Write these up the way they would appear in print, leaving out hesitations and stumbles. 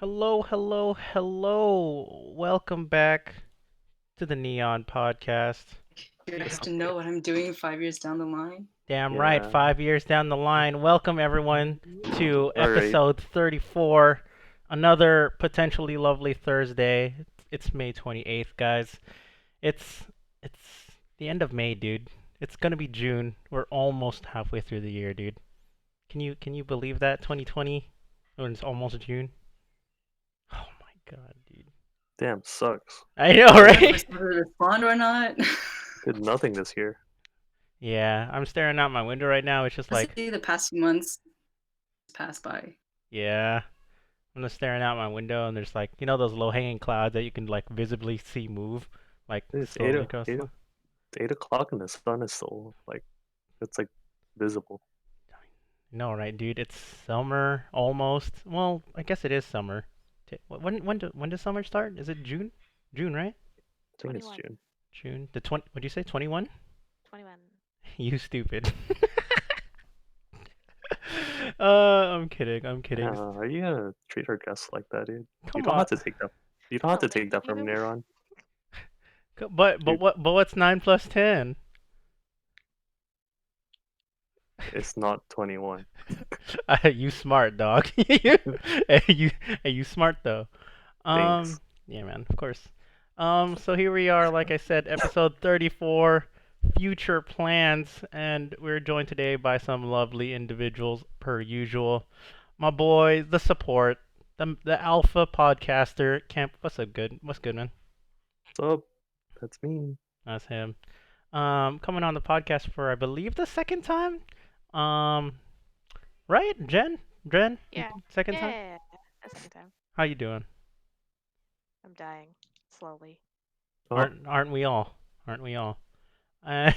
Hello, hello, hello. Welcome back to the Neon Podcast. Dude, I have It's to know what I'm doing 5 years down the line. Damn right, yeah. 5 years down the line. Welcome everyone to All right. episode 34. Another potentially lovely Thursday. It's May 28th, guys. It's the end of May, dude. It's gonna be June. We're almost halfway through the year, dude. Can you believe that 2020 when it's almost June? Oh my god, dude. Damn, sucks. I know, I don't know if we're right? supposed to respond or not. Did nothing this year. Yeah, I'm staring out my window right now. It's just like, Honestly, the past few months passed by. yeah, I'm just staring out my window, and there's like, those low-hanging clouds that you can like visibly see move, like It's slowly across. eight, 8 o'clock and the sun is still it's like visible. No, right, dude? It's summer almost. Well, I guess it is summer. When does summer start? Is it June? June, right? I think it's 21. June. June. What'd you say? 21? 21. You stupid. I'm kidding. I'm kidding. Are you gonna treat our guests like that, dude? You Come don't on. have to take that. You don't have to Oh, take that thank from you. there on. But Dude, what's 9 plus 10? it's not 21. You smart dog. You smart though. Thanks. Yeah, man, of course. So here we are, like I said, episode 34, future plans, and we're joined today by some lovely individuals, per usual. My boy, the support, the alpha podcaster, Kemp. What's up, good? What's good, man? What's up? That's me. That's him. Coming on the podcast for, I believe, the second time. Um, right, Jen? Jen, Yeah. second time. Yeah. That's a good time. How you doing? I'm dying slowly. Oh, Aren't we all? Aren't we all? Uh,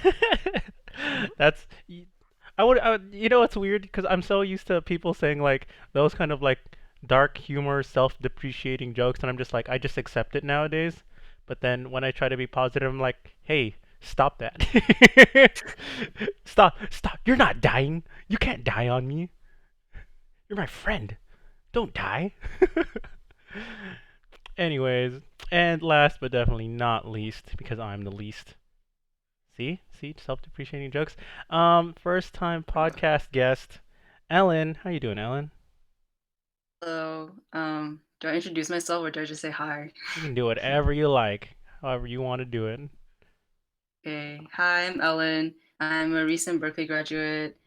that's it's weird because I'm so used to people saying like those kind of like dark humor, self-depreciating jokes, and I'm just like I just accept it nowadays. But then when I try to be positive, I'm like, hey, stop that. Stop. You're not dying. You can't die on me. You're my friend. Don't die. Anyways, and last but definitely not least, because I'm the least. See, self-depreciating jokes. First time podcast guest, Ellen. How you doing, Ellen? So, do I introduce myself or do I just say hi? You can do whatever you like, however you want to do it. Okay. Hi, I'm Ellen. I'm a recent Berkeley graduate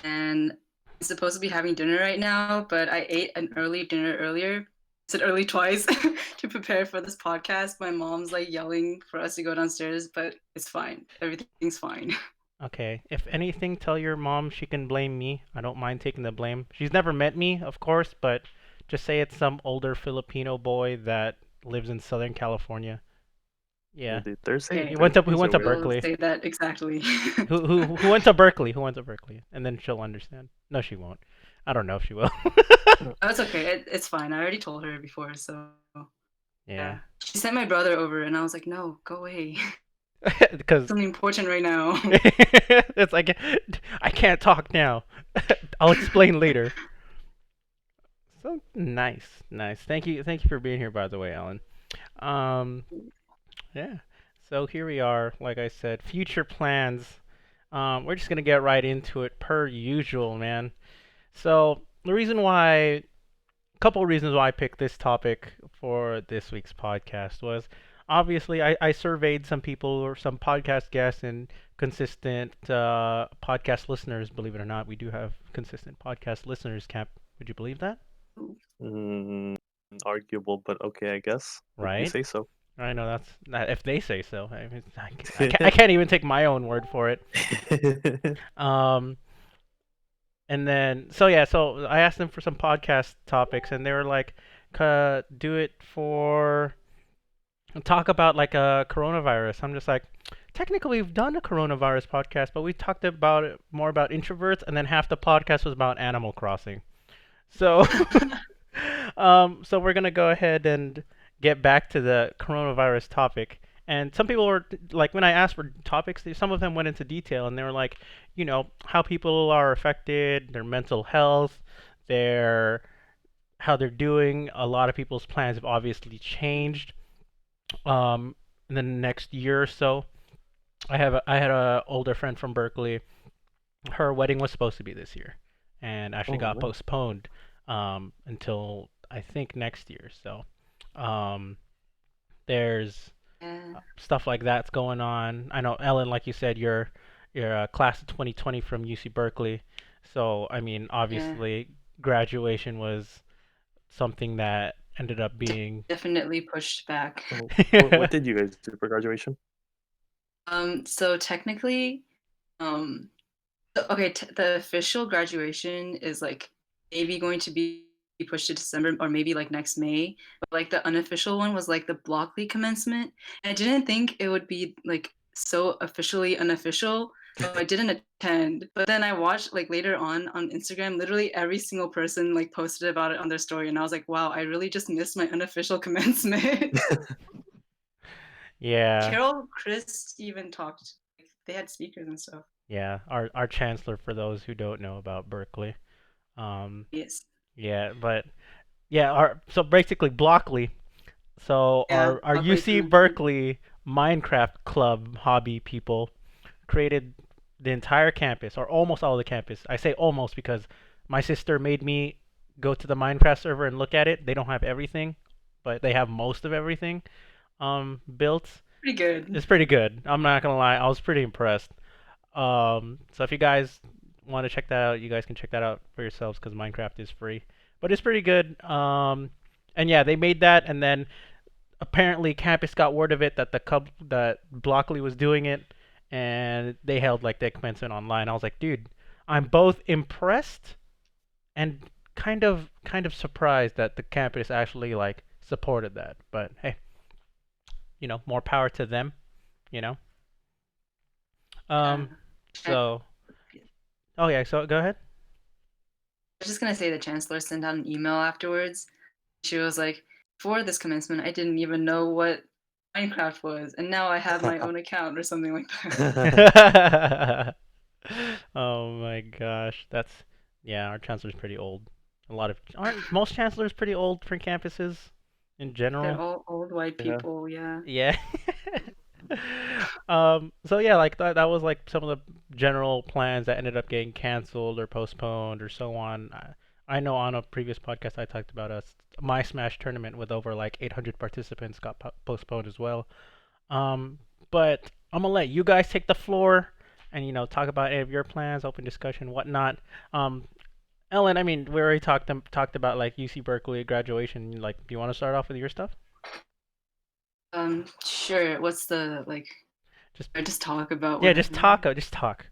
and I'm supposed to be having dinner right now, but I ate an early dinner earlier. I said early twice to prepare for this podcast. My mom's like yelling for us to go downstairs, but it's fine. Everything's fine. Okay. If anything, tell your mom she can blame me. I don't mind taking the blame. She's never met me, of course, but just say it's some older Filipino boy that lives in Southern California. yeah, Yeah. dude. Thursday. Okay. He went to he Thursdays went are to weird. We'll Berkeley. say that exactly. Who went to Berkeley? Who went to Berkeley? And then she'll understand. No, she won't. I don't know if she will. Oh, it's okay. It's fine. I already told her before, so Yeah. yeah. She sent my brother over, and I was like, "No, go away. Because Something important right now." it's like I can't talk now. I'll explain later. So nice. Thank you for being here, by the way, Alan. Um, yeah. So here we are. Like I said, future plans. We're just gonna get right into it, per usual, man. So the reason why couple of reasons why I picked this topic for this week's podcast was obviously I surveyed some people or some podcast guests and consistent podcast listeners. Believe it or not, we do have consistent podcast listeners, Cap. Would you believe that? Mm, arguable, but okay, I guess. If you Right? say so. I know that's not if they say so. I can't even take my own word for it. Um, and then so I asked them for some podcast topics, and they were like, "Do it for talk about like a coronavirus." I'm just like, technically we've done a coronavirus podcast, but we talked about it more about introverts, and then half the podcast was about Animal Crossing. So, so we're gonna go ahead and get back to the coronavirus topic. And some people were like, when I asked for topics, some of them went into detail, and they were like, how people are affected, their mental health, their how they're doing. A lot of people's plans have obviously changed um, in the next year or so. I had a older friend from Berkeley. Her wedding was supposed to be this year, and actually Oh, got nice. postponed until I think next year. So um, there's Yeah, stuff like that's going on. I know Ellen, like you said, you're a class of 2020 from UC Berkeley. So I mean, yeah. obviously, graduation was something that ended up De- being. definitely pushed back. Oh, what did you guys do for graduation? So technically, um, okay, the official graduation is like maybe going to be pushed to December or maybe like next May. But like the unofficial one was like the Blockley commencement. And I didn't think it would be like so officially unofficial. So I didn't attend. But then I watched like later on Instagram, literally every single person like posted about it on their story. And I was like, wow, I really just missed my unofficial commencement. Yeah, Carol, Chris even talked. Like, they had speakers and stuff. yeah. Our chancellor, for those who don't know about Berkeley. Um, Yes. yeah, but yeah, our so basically Blockley. So Yeah, our Blockley UC commencement. Berkeley Minecraft club hobby people created the entire campus, or almost all the campus. I say almost because my sister made me go to the Minecraft server and look at it. They don't have everything, but they have most of everything built. Pretty good. It's pretty good. I'm not gonna lie, I was pretty impressed. So if you guys want to check that out, you guys can check that out for yourselves because Minecraft is free. But it's pretty good. And yeah, they made that, and then apparently campus got word of it that that Blockley was doing it, and they held like the commencement online. I was like, dude, I'm both impressed and kind of surprised that the campus actually like supported that. But hey, more power to them. You know. Yeah. Um. I So. Oh yeah. So go ahead. was just gonna say the chancellor sent out an email afterwards. She was like, "For this commencement, I didn't even know what Minecraft was, and now I have my own account or something like that." Oh my gosh, that's yeah. Our chancellor's pretty old. A lot of aren't most chancellors pretty old for campuses in They're general? all old white Yeah. people. Yeah. Yeah. So yeah, like that was like some of the general plans that ended up getting canceled or postponed or so on. I know on a previous podcast I talked about my Smash tournament with over like 800 participants got postponed as well. Um, but I'm gonna let you guys take the floor and talk about any of your plans, open discussion, whatnot. Um, Ellen, I mean, we already talked about like UC Berkeley graduation. Like, do you want to start off with your stuff? Sure. What's the like? Just I just talk about yeah, just whatever. talk. Just talk.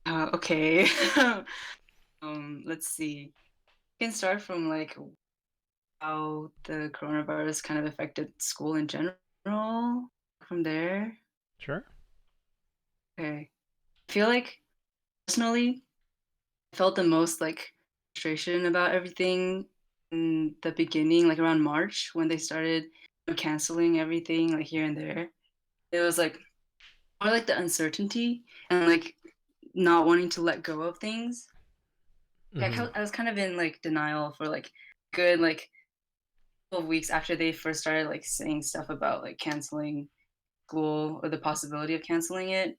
Okay. Let's see. We can start from like how the coronavirus kind of affected school in general. From there. Sure. Okay. I feel like personally, I felt the most like frustration about everything in the beginning, like around March when they started canceling everything like here and there. It was like more like the uncertainty and like not wanting to let go of things. Like, Mhm. I was kind of in like denial for like good like 12 weeks after they first started like saying stuff about like canceling school or the possibility of canceling it.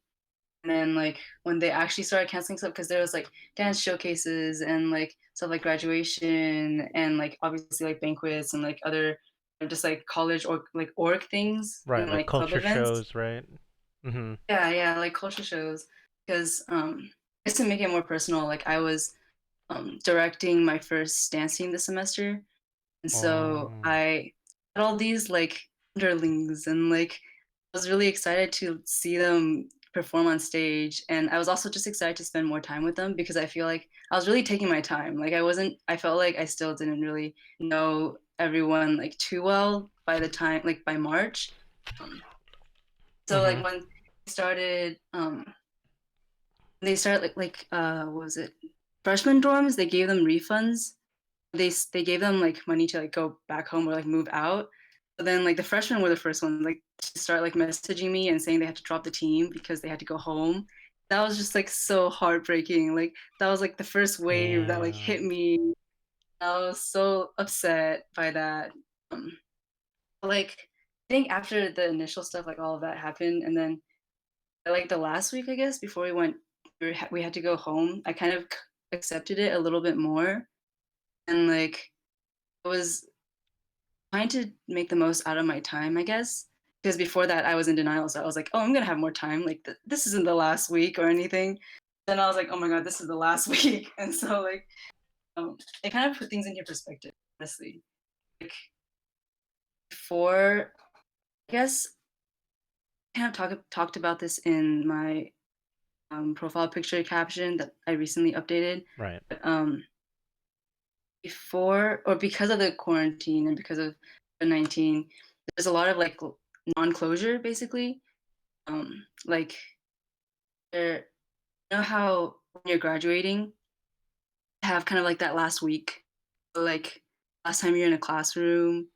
And then like when they actually started canceling stuff, because there was like dance showcases and like stuff like graduation and like obviously like banquets and like other just like college or like org things Right, and like like club culture events. shows, right? Mhm. Yeah, yeah, like culture shows. Because just to make it more personal, like I was directing my first dance team this semester, and so Oh. I had all these like underlings and like I was really excited to see them perform on stage. And I was also just excited to spend more time with them because I feel like I was really taking my time. Like I felt like I still didn't really know everyone like too well by the time, like by March. Um, so like Mhm. when they started what was it? Freshman dorms, they gave them refunds. They gave them like money to like go back home or like move out. But then like the freshmen were the first ones like to start like messaging me and saying they had to drop the team because they had to go home. That was just like so heartbreaking. Like that was like the first wave that like Yeah. hit me. I was so upset by that. Um, like I think after the initial stuff, like all of that happened, and then like the last week, I guess, before we went, we had to go home. I kind of accepted it a little bit more, and like I was trying to make the most out of my time, I guess. Because before that, I was in denial, so I was like, "Oh, I'm gonna have more time. Like this isn't the last week or anything." Then I was like, "Oh my god, this is the last week," and so like it kind of put things into perspective, honestly. Like before, I guess I kind of talked about this in my profile picture caption that I recently updated. Right. But, before or because of the quarantine and because of COVID-19, there's a lot of like non-closure basically. Like there, you know how when you're graduating, you have kind of like that last week, like last time you're in a classroom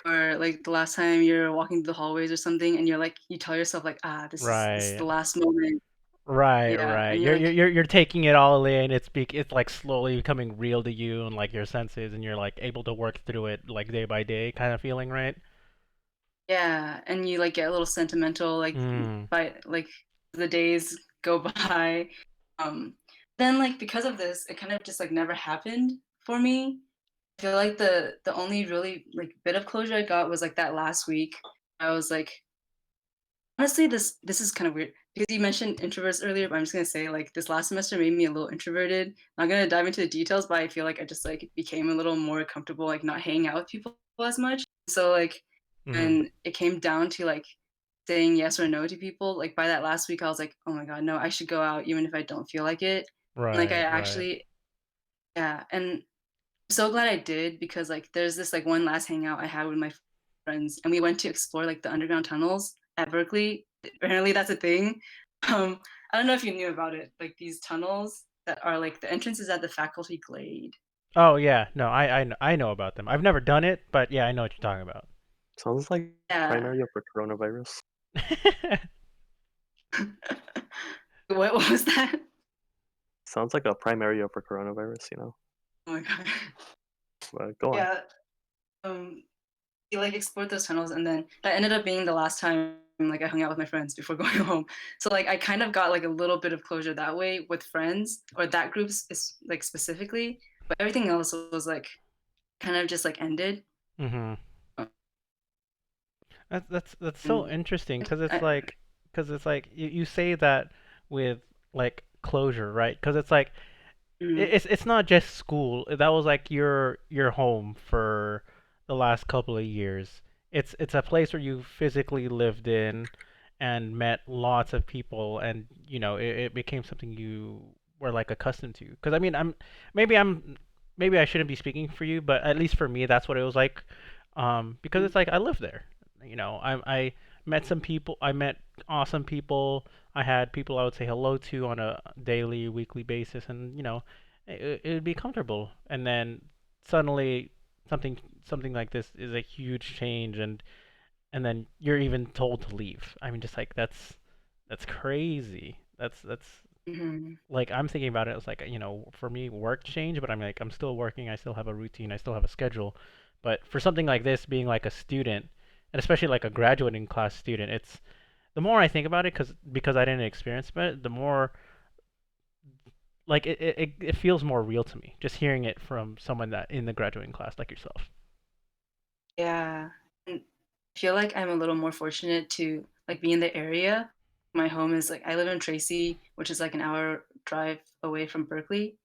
or like the last time you're walking through the hallways or something, and you're like you tell yourself like, ah, this is Right. the last moment. Right, Yeah, right. and you're You're like, you're you're you're taking it all in. It's like slowly becoming real to you and like your senses, and you're like able to work through it like day by day kind of feeling, right? yeah, and you like get a little sentimental like Mm. by like the days go by. Um, then like because of this, it kind of just like never happened for me. I feel like the only really like bit of closure I got was like that last week. I was like, honestly, this is kind of weird because you mentioned introverts earlier, but I'm just gonna say like this last semester made me a little introverted. I'm not gonna dive into the details, but I feel like I just like became a little more comfortable like not hanging out with people as much. So like Mhm. when it came down to like saying yes or no to people, like by that last week I was like, oh my god, no, I should go out even if I don't feel like it. And, like I Right, right. actually yeah, and I'm so glad I did because like there's this like one last hangout I had with my friends and we went to explore like the underground tunnels at Berkeley. Apparently that's a thing. I don't know if you knew about it. Like these tunnels that are like the entrances at the faculty glade. Oh yeah, no, I know about them. I've never done it, but yeah, I know what you're talking about. Sounds like Yeah. primary for coronavirus. What was that? Sounds like a primary for coronavirus, Oh my god. But go on. Yeah. We like explored those tunnels and then that ended up being the last time like I hung out with my friends before going home. So like I kind of got like a little bit of closure that way with friends or that group is like specifically, but everything else was like kind of just like ended. Mhm. That's so And interesting I, because it's like you say that with like closure, right? Because it's like mm, it's not just school. That was like your home for the last couple of years. It's a place where you physically lived in and met lots of people, and it became something you were like accustomed to. Because I mean, maybe I'm maybe I shouldn't be speaking for you, but at least for me, that's what it was like. Because mm, it's like I lived there. I met some people. I met awesome people. I had people I would say hello to on a daily, weekly basis, and it would be comfortable. And then suddenly something like this is a huge change, and then you're even told to leave. I mean, just like that's crazy. That's mhm. like I'm thinking about it. It's like for me, work change, but I'm still working. I still have a routine. I still have a schedule. But for something like this, being like a student, and especially like a graduating class student, it's the more I think about it, because I didn't experience it, the more like it feels more real to me just hearing it from someone that in the graduating class like yourself. Yeah. And I feel like I'm a little more fortunate to like be in the area. My home is like I live in Tracy, which is like an hour drive away from Berkeley.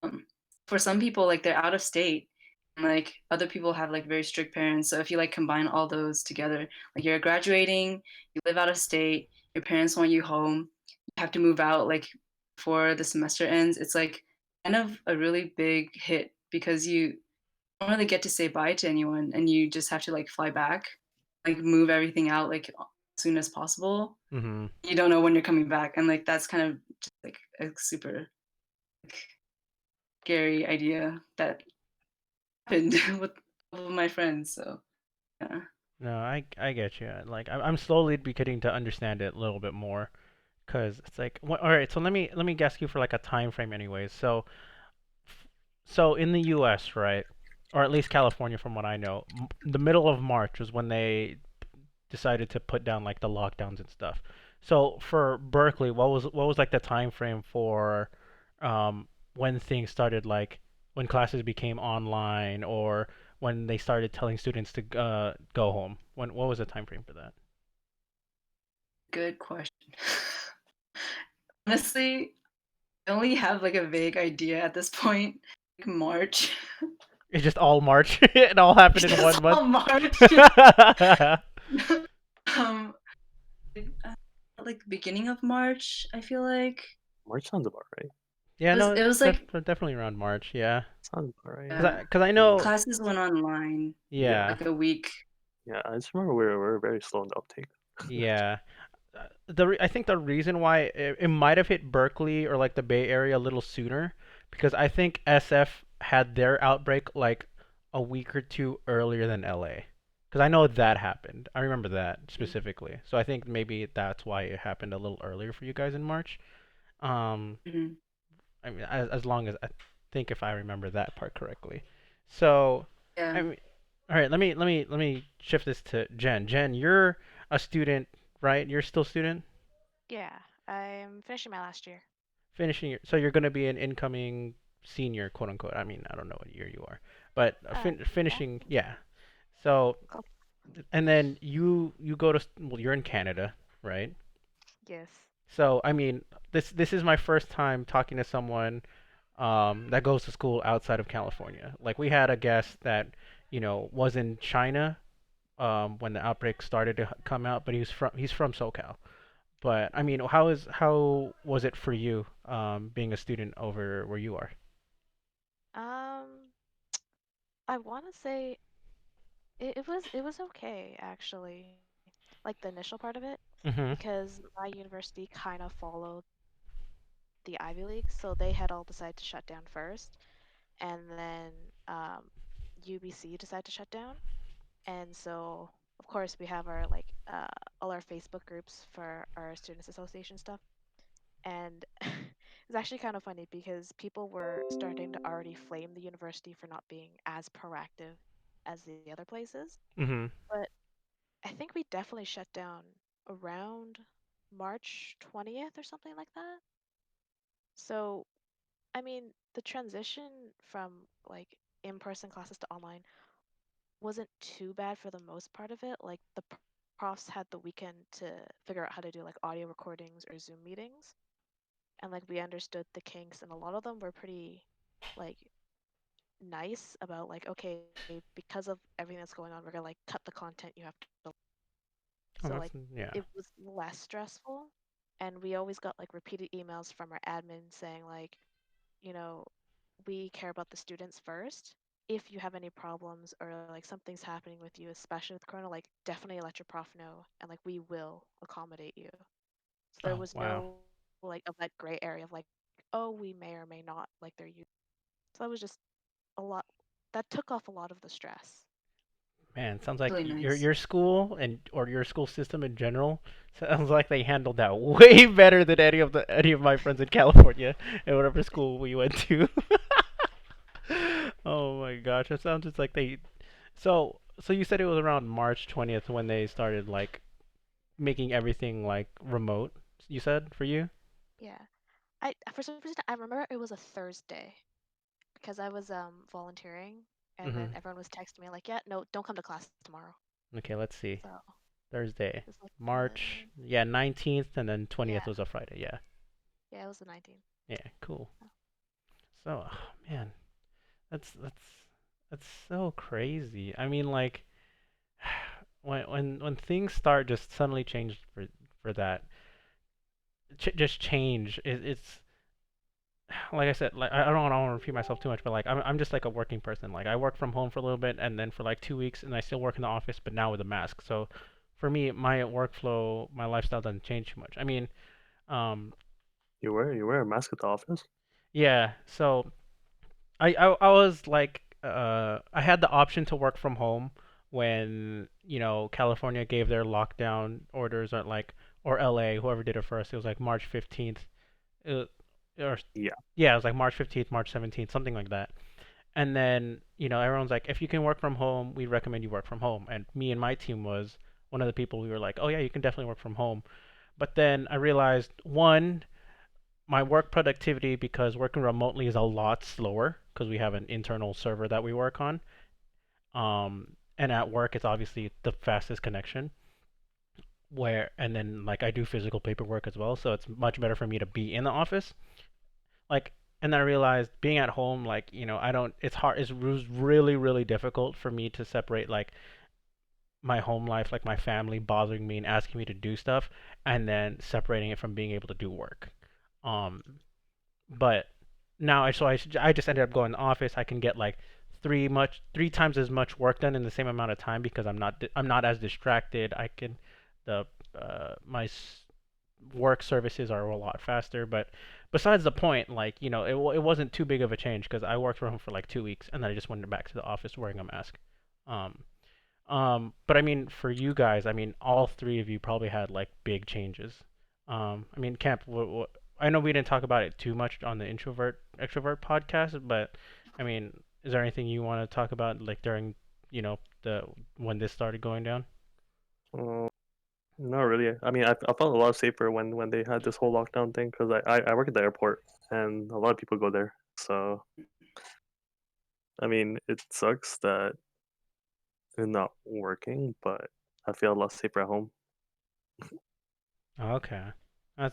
um, for some people, like they're out of state, and like other people have like very strict parents. So if you like combine all those together, like you're graduating, you live out of state, your parents want you home, you have to move out like before the semester ends. It's like kind of a really big hit because you don't really get to say bye to anyone, and you just have to like fly back, like move everything out like as soon as possible. Mhm. You don't know when you're coming back, and like that's kind of just like a super like, scary idea that happened with all of my friends. So yeah. No, I get you. Like I'm slowly beginning to understand it a little bit more, cause it's like all right. So let me ask you for like a time frame, anyways. So So in the U.S., right, or at least California, from what I know, the middle of March was when they decided to put down like the lockdowns and stuff. So for Berkeley, what was like the time frame for when things started, like when classes became online or when they started telling students to go home? What was the time frame for that? Good question. Honestly, I only have like a vague idea at this point. Like March. It's just all March. It all happened It's in just one month. all March. um, uh, like beginning of March, I feel like March sounds about right. Yeah, no, it it's was like definitely around March. Yeah, Sounds about right. cause I Yeah. know. classes went online Yeah. Yeah, like a week. Yeah. I just remember we were very slow in the uptake. yeah. I think the reason why it might have hit Berkeley or like the Bay Area a little sooner because I think SF had their outbreak like a week or two earlier than LA. Because I know that happened. I remember that specifically. So I think maybe that's why it happened a little earlier for you guys in March. Um, Mhm. I mean, as long as I think if I remember that part correctly. So, Yeah. I mean, all right. Let me shift this to Jen. Jen, you're a student, right? You're still a student. Yeah, I'm finishing my last year. Finishing your, so you're going to be an incoming senior, quote unquote. I mean, I don't know what year you are, but Yeah. finishing, yeah. So, Cool. and then you go to, well, you're in Canada, right? Yes. So, I mean, this is my first time talking to someone that goes to school outside of California. Like we had a guest that, was in China when the outbreak started to come out, but he's from SoCal. But I mean, how was it for you being a student over where you are? Um, I want to say it was okay actually. Like the initial part of it, Mhm. because my university kind of followed the Ivy League, so they had all decided to shut down first, and then um, UBC decided to shut down, and so of course we have our like all our Facebook groups for our students association stuff, and it's actually kind of funny because people were starting to already flame the university for not being as proactive as the other places, Mhm. but I think we definitely shut down around March 20th or something like that. So, I mean, the transition from like in-person classes to online wasn't too bad for the most part of it. Like the profs had the weekend to figure out how to do like audio recordings or Zoom meetings, and like we understood the kinks, and a lot of them were pretty like nice about like, okay, because of everything that's going on, we're gonna like cut the content you have to. Oh, So like yeah. it was less stressful, and we always got like repeated emails from our admin saying like, you know, we care about the students first. If you have any problems or like something's happening with you, especially with Corona, like definitely let your prof know, and like we will accommodate you. So there Oh, was wow. no like of that gray area of like, oh, we may or may not like their use. So that was just a lot. That took off a lot of the stress. Man, sounds like Really your nice. your school and or your school system in general sounds like they handled that way better than any of my friends in California and whatever school we went to. Oh my gosh, it sounds just like they. So you said it was around March 20th when they started like making everything like remote. You said for you? Yeah. I for some reason I remember it was a Thursday because I was volunteering, and then Mhm. everyone was texting me like, "Yeah, no, don't come to class tomorrow." Okay, let's see. So Thursday, it's like March, yeah, 19th, and then yeah, 20th was a Friday. Yeah. yeah, it was the 19th. Yeah, cool. So, oh, man, that's so crazy. I mean, like when things start just suddenly change for that, just change. It's like I said, like I don't want to repeat myself too much, but like I'm just like a working person. Like I work from home for a little bit, and then for like 2 weeks, and I still work in the office, but now with a mask. So for me, my workflow, my lifestyle doesn't change too much. I mean, um, You wear a mask at the office? yeah. So I was like I had the option to work from home when California gave their lockdown orders or LA, whoever did it first. It was like March 15th. Or Yeah. yeah, it was like March 15th, March 17th, something like that. And then, everyone's like, if you can work from home, we recommend you work from home. And me and my team was one of the people we were like, oh yeah, you can definitely work from home. But then I realized, one, my work productivity, because working remotely is a lot slower because we have an internal server that we work on. And at work, it's obviously the fastest connection. And then like I do physical paperwork as well, so it's much better for me to be in the office. Like, and then I realized being at home, like, I don't. It's hard. It was really, really difficult for me to separate like my home life, like my family bothering me and asking me to do stuff, and then separating it from being able to do work. Um, but now I just ended up going to the office. I can get like three times as much work done in the same amount of time because I'm not as distracted. I can the my work services are a lot faster. But besides the point, like, it wasn't too big of a change because I worked from home for like 2 weeks and then I just went back to the office wearing a mask. Um, but I mean, for you guys, I mean, all three of you probably had like big changes. I mean, Kemp, I know we didn't talk about it too much on the introvert extrovert podcast, but I mean, is there anything you want to talk about like during, the when this started going down? Uh, Not really. I mean, I felt a lot safer when they had this whole lockdown thing because I work at the airport and a lot of people go there. So I mean, it sucks that it's not working, but I feel a lot safer at home. Okay.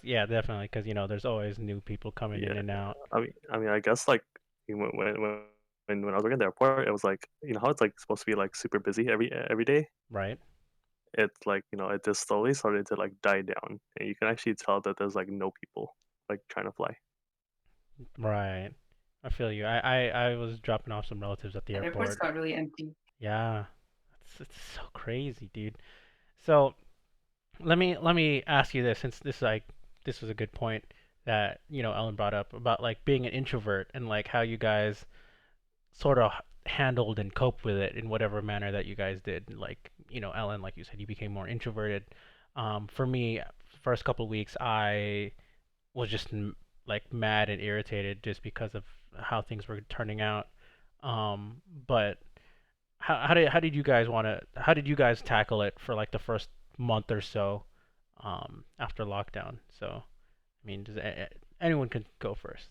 Yeah, definitely, because there's always new people coming in Yeah. and out, I guess like when I was working at the airport, it was like how it's like supposed to be like super busy every day. right? It's like it just slowly started to like die down, and you can actually tell that there's like no people like trying to fly. Right. I feel you. I was dropping off some relatives at the Airports airport. got really empty. Yeah, it's so crazy, dude. So let me ask you this, since this was a good point that Ellen brought up about like being an introvert and like how you guys sort of handled and coped with it in whatever manner that you guys did. Like Ellen, like you said, you became more introverted. For me, first couple of weeks, I was just like mad and irritated just because of how things were turning out. But how did you guys tackle it for like the first month or so after lockdown? So I mean, anyone can go first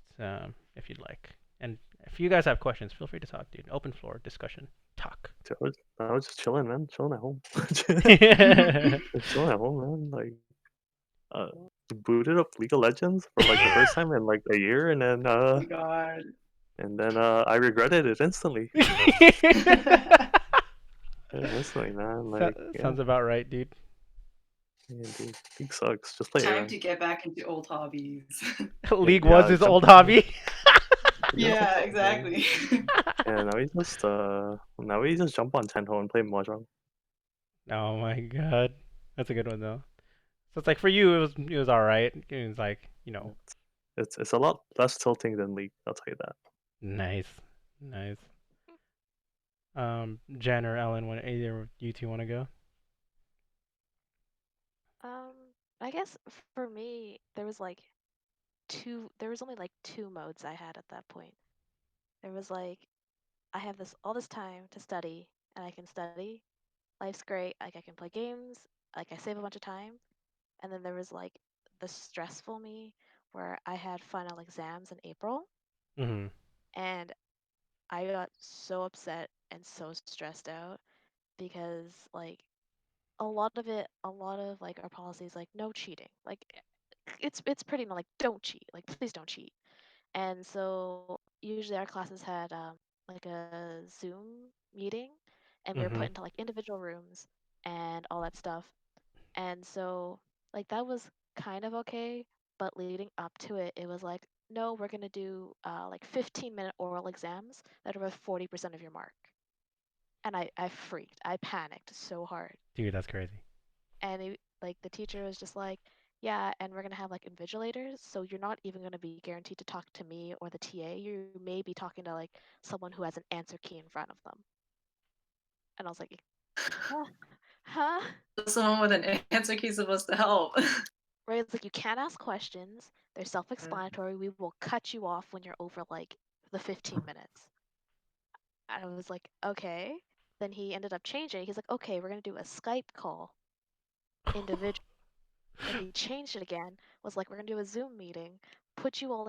if you'd like. And if you guys have questions, feel free to talk, dude. Open floor discussion. Talk. So I was just chilling, man, chilling at home, just chilling at home, man. Like uh, booted up League of Legends for like the first time in like a year, Oh my god. and then I regretted it instantly. Yeah, instantly, man. Like yeah, Sounds about right, dude. yeah, dude, League sucks. Just play it, Time man. to get back into old hobbies. Yeah, League was yeah, his jump. old hobby. Yeah, Yeah, man. exactly. Yeah, now we just jump on Tenho and play Mahjong. Oh my god, that's a good one though. So it's like for you, it was all right. It was like It's a lot less tilting than League. I'll tell you that. nice, nice. Jen or Ellen, when either of you two want to go? Um, I guess for me, there was only like two modes I had at that point. There was like, I have all this time to study, and I can study. Life's great. Like I can play games. Like I save a bunch of time. And then there was like the stressful me where I had final exams in April, Mm-hmm. and I got so upset and so stressed out because like a lot of like our policies like no cheating. Like it's pretty like don't cheat. Like please don't cheat. And so usually our classes had like a Zoom meeting, and we were Mm-hmm. put into like individual rooms and all that stuff. And so like that was kind of okay, but leading up to it, it was like, no, we're gonna do like 15-minute oral exams that are worth 40% of your mark. And I freaked. I panicked so hard. Dude, that's crazy. And like the teacher was just like, yeah, and we're gonna have like invigilators, so you're not even gonna be guaranteed to talk to me or the TA. You may be talking to like someone who has an answer key in front of them. And I was like, huh? Huh? Someone with an answer key is supposed to help. Right? It's like you can't ask questions. They're self-explanatory. We will cut you off when you're over like the 15 minutes. I was like, okay. Then he ended up changing. He's like, okay, we're gonna do a Skype call individual. Then he changed it again. Was like, we're gonna do a Zoom meeting. Put you all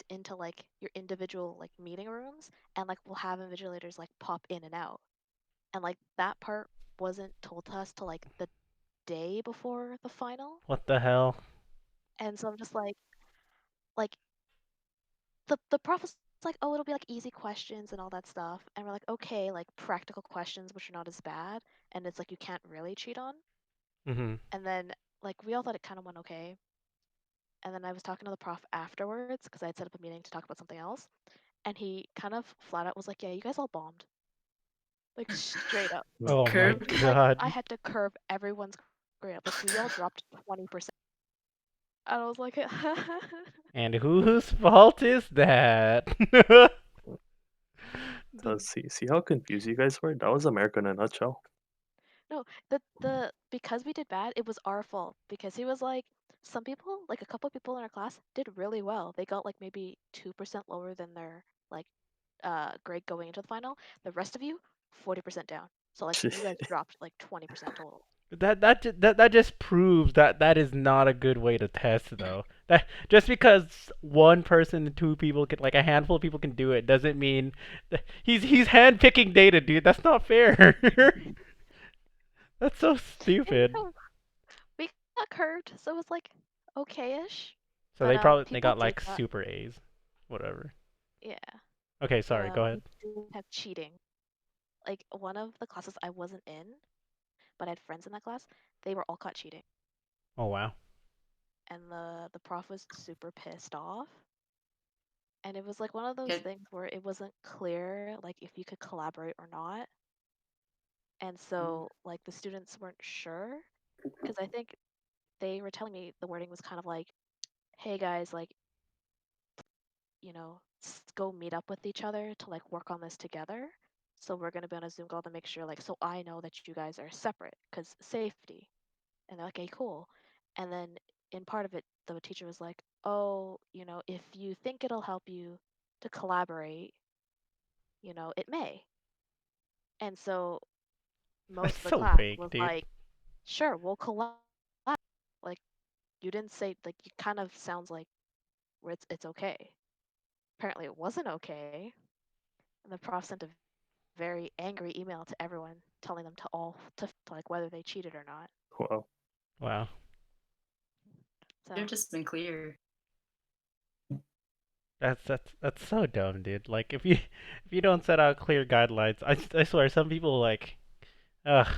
into like your individual like meeting rooms, and like we'll have invigilators like pop in and out. And like that part wasn't told to us till like the day before the final. What the hell? And so I'm just like the prof was like, oh, it'll be like easy questions and all that stuff. And we're like, okay, like practical questions which are not as bad, and it's like you can't really cheat on. Mm-hmm. And then like we all thought it kind of went okay. And then I was talking to the prof afterwards because I had set up a meeting to talk about something else, and he kind of flat out was like, yeah, you guys all bombed, like straight up. Oh my Curved. He's like, I god. had to curve everyone's grade up. Like we all dropped 20%. And I was like, And whose fault is that? So see how confused you guys were? That was America in a nutshell. no, the because we did bad, it was our fault because he was like, some people, like a couple people in our class, did really well. They got like maybe 2% lower than their like grade going into the final. The rest of you, 40% down. So like you guys dropped like 20% total. That just proves that that is not a good way to test though. That just because one person and two people can like a handful of people can do it doesn't mean he's handpicking data, dude. That's not fair. That's so And stupid. so we got curved, so it was like okay-ish. So But they people got did like not. super A's, whatever. Yeah, Okay, but sorry. Go ahead. we did have cheating. Like one of the classes I wasn't in, but I had friends in that class. They were all caught cheating, Oh wow. and the prof was super pissed off. And it was like one of those Yeah, things where it wasn't clear like if you could collaborate or not. And so like the students weren't sure because I think they were telling me the wording was kind of like, hey guys, like, go meet up with each other to like work on this together. So we're going to be on a Zoom call to make sure like, so I know that you guys are separate because safety. And they're like, okay, cool. And then in part of it, the teacher was like, oh, if you think it'll help you to collaborate, it may. And so most That's of the so class fake, was dude. like, sure, we'll collaborate. Like, you didn't say, like, it kind of sounds like where it's okay. Apparently, it wasn't okay. And the prof sent a very angry email to everyone telling them to like whether they cheated or not. Wow. Wow. they've So, just been clear. That's so dumb, dude. Like if you don't set out clear guidelines, I swear some people like ugh,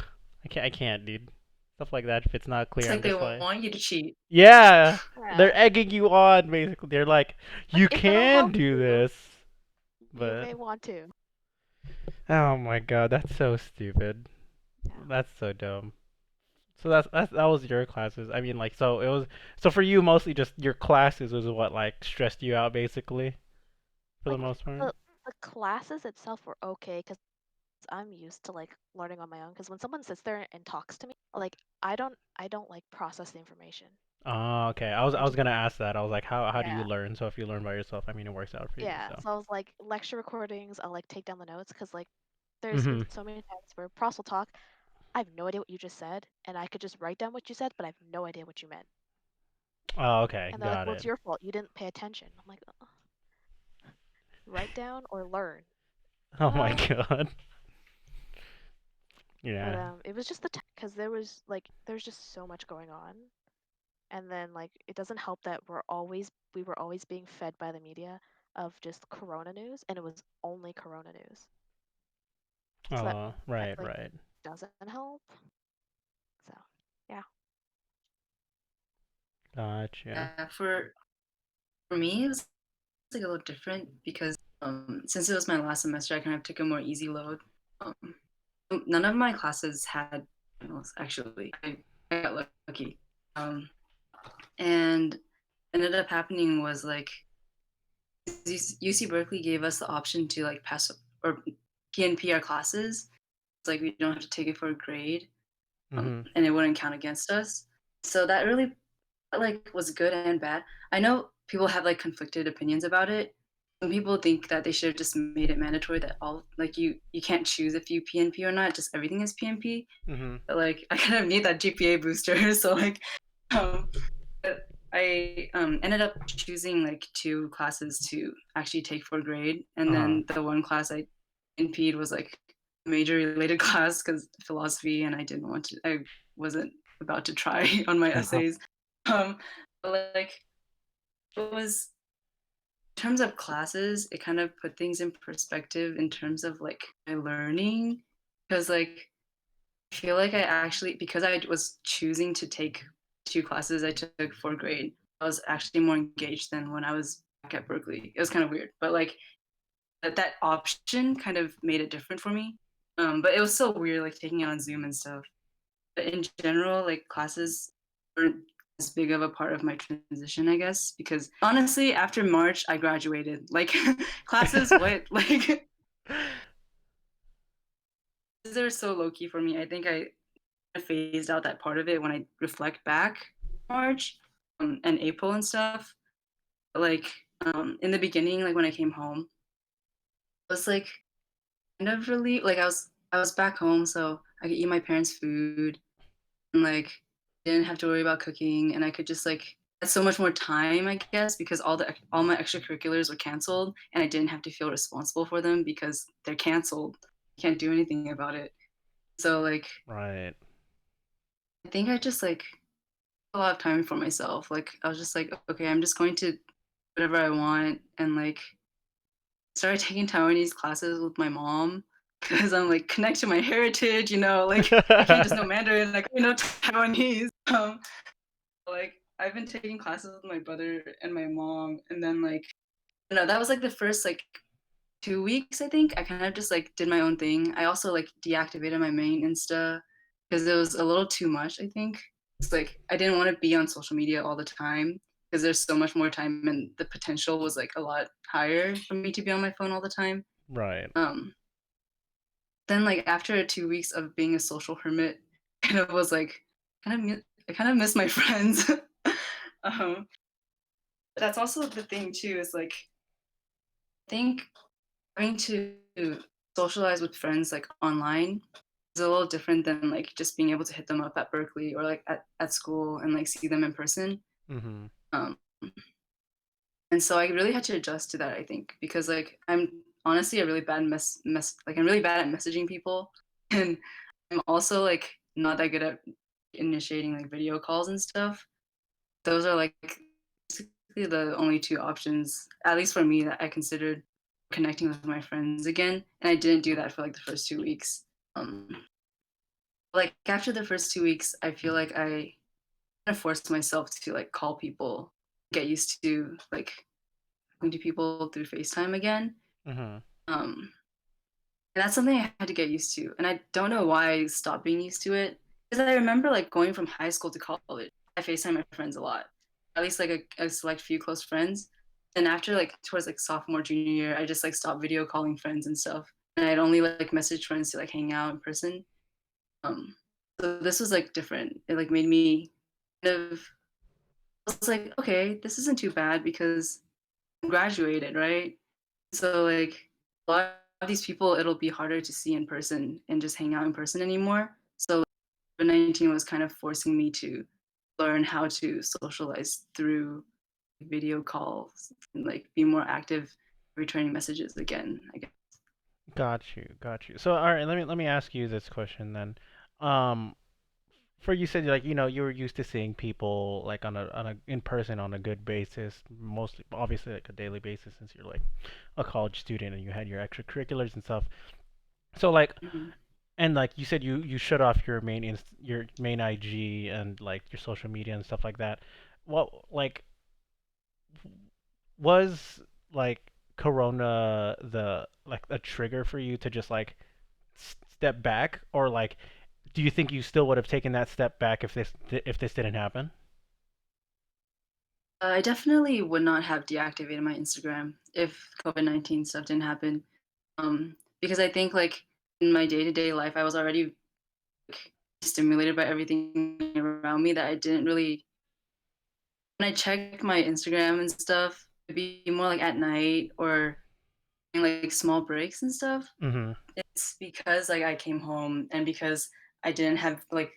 I can't, dude. Stuff like that if it's not It's clear, I'm like they just like want you to cheat. yeah, they're yeah, egging you on basically. They're like like you if it'll can help do you, this. you But may want to. oh my god, that's so stupid. Yeah. That's so dumb. So that was your classes. I mean like so it was so for you mostly just your classes was what like stressed you out basically for the Like most part. the classes itself were okay because I'm used to like learning on my own. Because when someone sits there and talks to me, like I don't like process the information. Oh, okay. I I was just gonna ask that. I was like, how do you yeah. learn? So if you learn by yourself, I mean, it works out for you. Yeah, So. so I was like lecture recordings, I'll like take down the notes because like there's been Mhm. so many times where pros will talk, I have no idea what you just said, and I could just write down what you said, but I have no idea what you meant. Oh, okay. And they're like, Got "Well, it's it. your fault. You didn't pay attention." I'm like, write down or learn." Oh my Uh, god. but Yeah. it was just because there's just so much going on, and then like it doesn't help that we were always being fed by the media of just Corona news, and it was only Corona news. So Oh, that right, like right. doesn't help. So yeah. Gotcha. Yeah, for me, it was like a little different because since it was my last semester, I kind of took a more easy load. Um, none of my classes had finals, actually. I got lucky. Um, and ended up happening was like UC Berkeley gave us the option to like pass or PNP our classes. It's like we don't have to take it for a grade, Mhm. and it wouldn't count against us. So that really like was good and bad. I know people have like conflicted opinions about it. some people think that they should have just made it mandatory that all like you can't choose if you PNP or not, just everything is PNP. Mm-hmm. But like I kind of need that GPA booster, so like um I ended up choosing like two classes to actually take for grade, and Uh-huh. then the one class I NP'd was like a major related class because philosophy, and I wasn't about to try on my Uh-huh. essays. But like it was in terms of classes, it kind of put things in perspective in terms of like my learning, because like I feel like I actually because I was choosing to take two classes I took for grade, I was actually more engaged than when I was back at Berkeley. It was kind of weird, but like that option kind of made it different for me. But it was so weird, like taking it on Zoom and stuff. But in general, like classes weren't as big of a part of my transition, I guess, because honestly, after March, I graduated. Like classes, what like they're so low key for me. I think I phased out that part of it when I reflect back March and April and stuff. Like in the beginning, like when I came home, it was like kind of relief. Like I was back home, so I could eat my parents' food and like didn't have to worry about cooking, and I could just like had so much more time, I guess, because all my extracurriculars were canceled, and I didn't have to feel responsible for them because they're canceled. Can't do anything about it. So like Right. I think I just like a lot of time for myself. Like I was just like, okay, I'm just going to whatever I want, and like started taking Taiwanese classes with my mom because I'm like connect to my heritage, like I can't just know Mandarin, like I know Taiwanese. Like I've been taking classes with my brother and my mom, and then like that was like the first like 2 weeks, I think. I kind of just like did my own thing. I also like deactivated my main Insta because it was a little too much, I think. It's like I didn't want to be on social media all the time because there's so much more time and the potential was like a lot higher for me to be on my phone all the time. Right. Um, then like after 2 weeks of being a social hermit, kind of was like I kind of miss my friends. um, that's also the thing too, is like I think having to socialize with friends like online is a little different than like just being able to hit them up at Berkeley or like at school and like see them in person. Mm-hmm. Um, and so I really had to adjust to that, I think, because like I'm honestly a really bad like I'm really bad at messaging people, and I'm also like not that good at initiating like video calls and stuff. Those are like basically the only two options, at least for me, that I considered connecting with my friends again. And I didn't do that for like the first 2 weeks. Um, like after the first 2 weeks, I feel like I kind of forced myself to like call people, get used to like talking to people through FaceTime again. Mm-hmm. Um, and that's something I had to get used to. And I don't know why I stopped being used to it. Because I remember like going from high school to college, I FaceTime my friends a lot, at least like a select few close friends. And after like towards like sophomore, junior year, I just like stopped video calling friends and stuff. And I'd only like message friends to like hang out in person. Um, so this was like different. It like made me kind of, I was like, okay, this isn't too bad because I graduated, right? So like a lot of these people, it'll be harder to see in person and just hang out in person anymore. So COVID-19 was kind of forcing me to learn how to socialize through video calls and like be more active returning messages again, I guess. Got you. Got you. So, all right, let me ask you this question then. Um, for you said like you were used to seeing people like on a in person on a good basis, mostly obviously like a daily basis since you're like a college student and you had your extracurriculars and stuff. So like Mhm. and like you said you shut off your main IG and like your social media and stuff like that. What like was like Corona the like a trigger for you to just like step back, or like do you think you still would have taken that step back if this didn't happen? I definitely would not have deactivated my Instagram if COVID-19 stuff didn't happen. Because I think like in my day-to-day life, I was already like, stimulated by everything around me that I didn't really when I checked my Instagram and stuff, to be more like at night or like small breaks and stuff. Mhm. It's because like I came home and because I didn't have like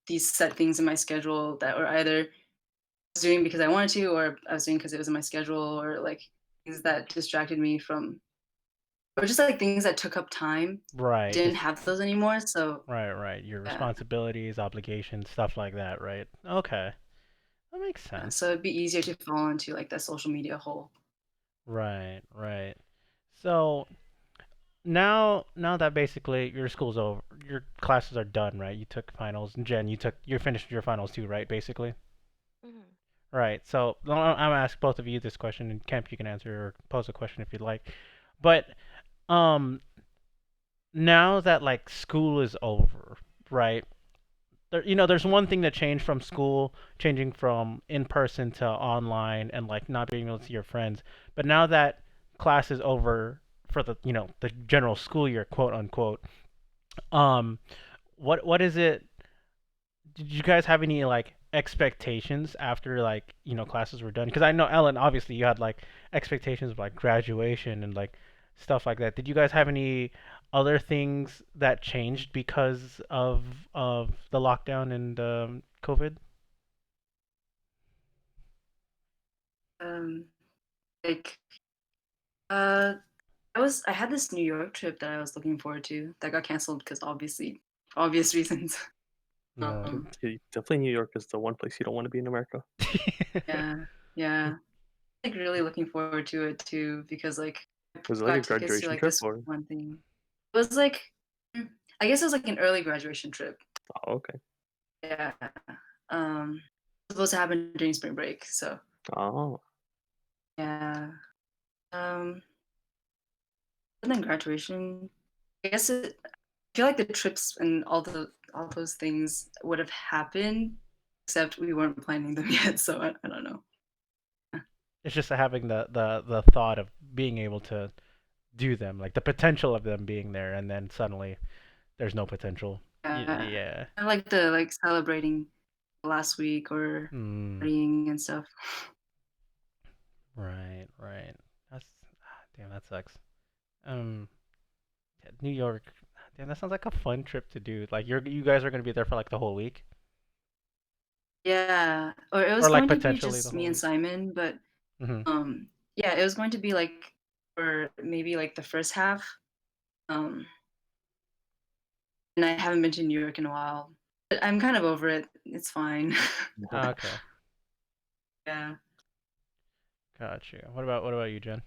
these set things in my schedule that were either I was doing because I wanted to or I was doing because it was in my schedule or like things that distracted me from or just like things that took up time. Right. Didn't Just have those anymore. So right, right. Your yeah. responsibilities, obligations, stuff like that, right? Okay. That makes Yeah, sense. so it'd be easier to fall into like that social media hole. Right, right. So, now that basically your school's over, your classes are done, right? You took finals, and Jen, you finished your finals too, right? Basically. Hmm. Right. So I'm gonna ask both of you this question, and Kemp, you can answer or pose a question if you'd like. But um, now that like school is over, right? There's one thing that changed from school, changing from in person to online, and like not being able to see your friends. But now that class is over for the general school year, quote unquote, um, what is it? Did you guys have any like expectations after like classes were done? Because I know Ellen, obviously you had like expectations of like graduation and like stuff like that. Did you guys have any other things that changed because of the lockdown and COVID? Um, like uh, I had this New York trip that I was looking forward to that got canceled because obviously obvious reasons. Yeah. Definitely New York is the one place you don't want to be in America. Yeah, yeah. Like really looking forward to it too because like I Was it like a got tickets to graduation like trip this or? one thing. It was like I guess it was like an early graduation trip. Oh, okay. Yeah. Supposed to happen during spring break. So Oh, yeah. Um, and then graduation. I guess I feel like the trips and all those things would have happened, except we weren't planning them yet. So I don't know. It's just having the thought of being able to do them, like the potential of them being there, and then suddenly there's no potential. Yeah, Yeah. I like the like celebrating last week or Mm, partying and stuff. right, right. That's damn. That sucks. Um, yeah, New York. Damn, that sounds like a fun trip to do. Like you guys are gonna be there for like the whole week, Yeah, or it or was like going to be potentially the just me whole and week. Simon, but Mhm. yeah, it was going to be like for maybe like the first half. Um, and I haven't been to New York in a while. But I'm kind of over it. It's fine. Okay, Yeah. got you. What about you, Jen?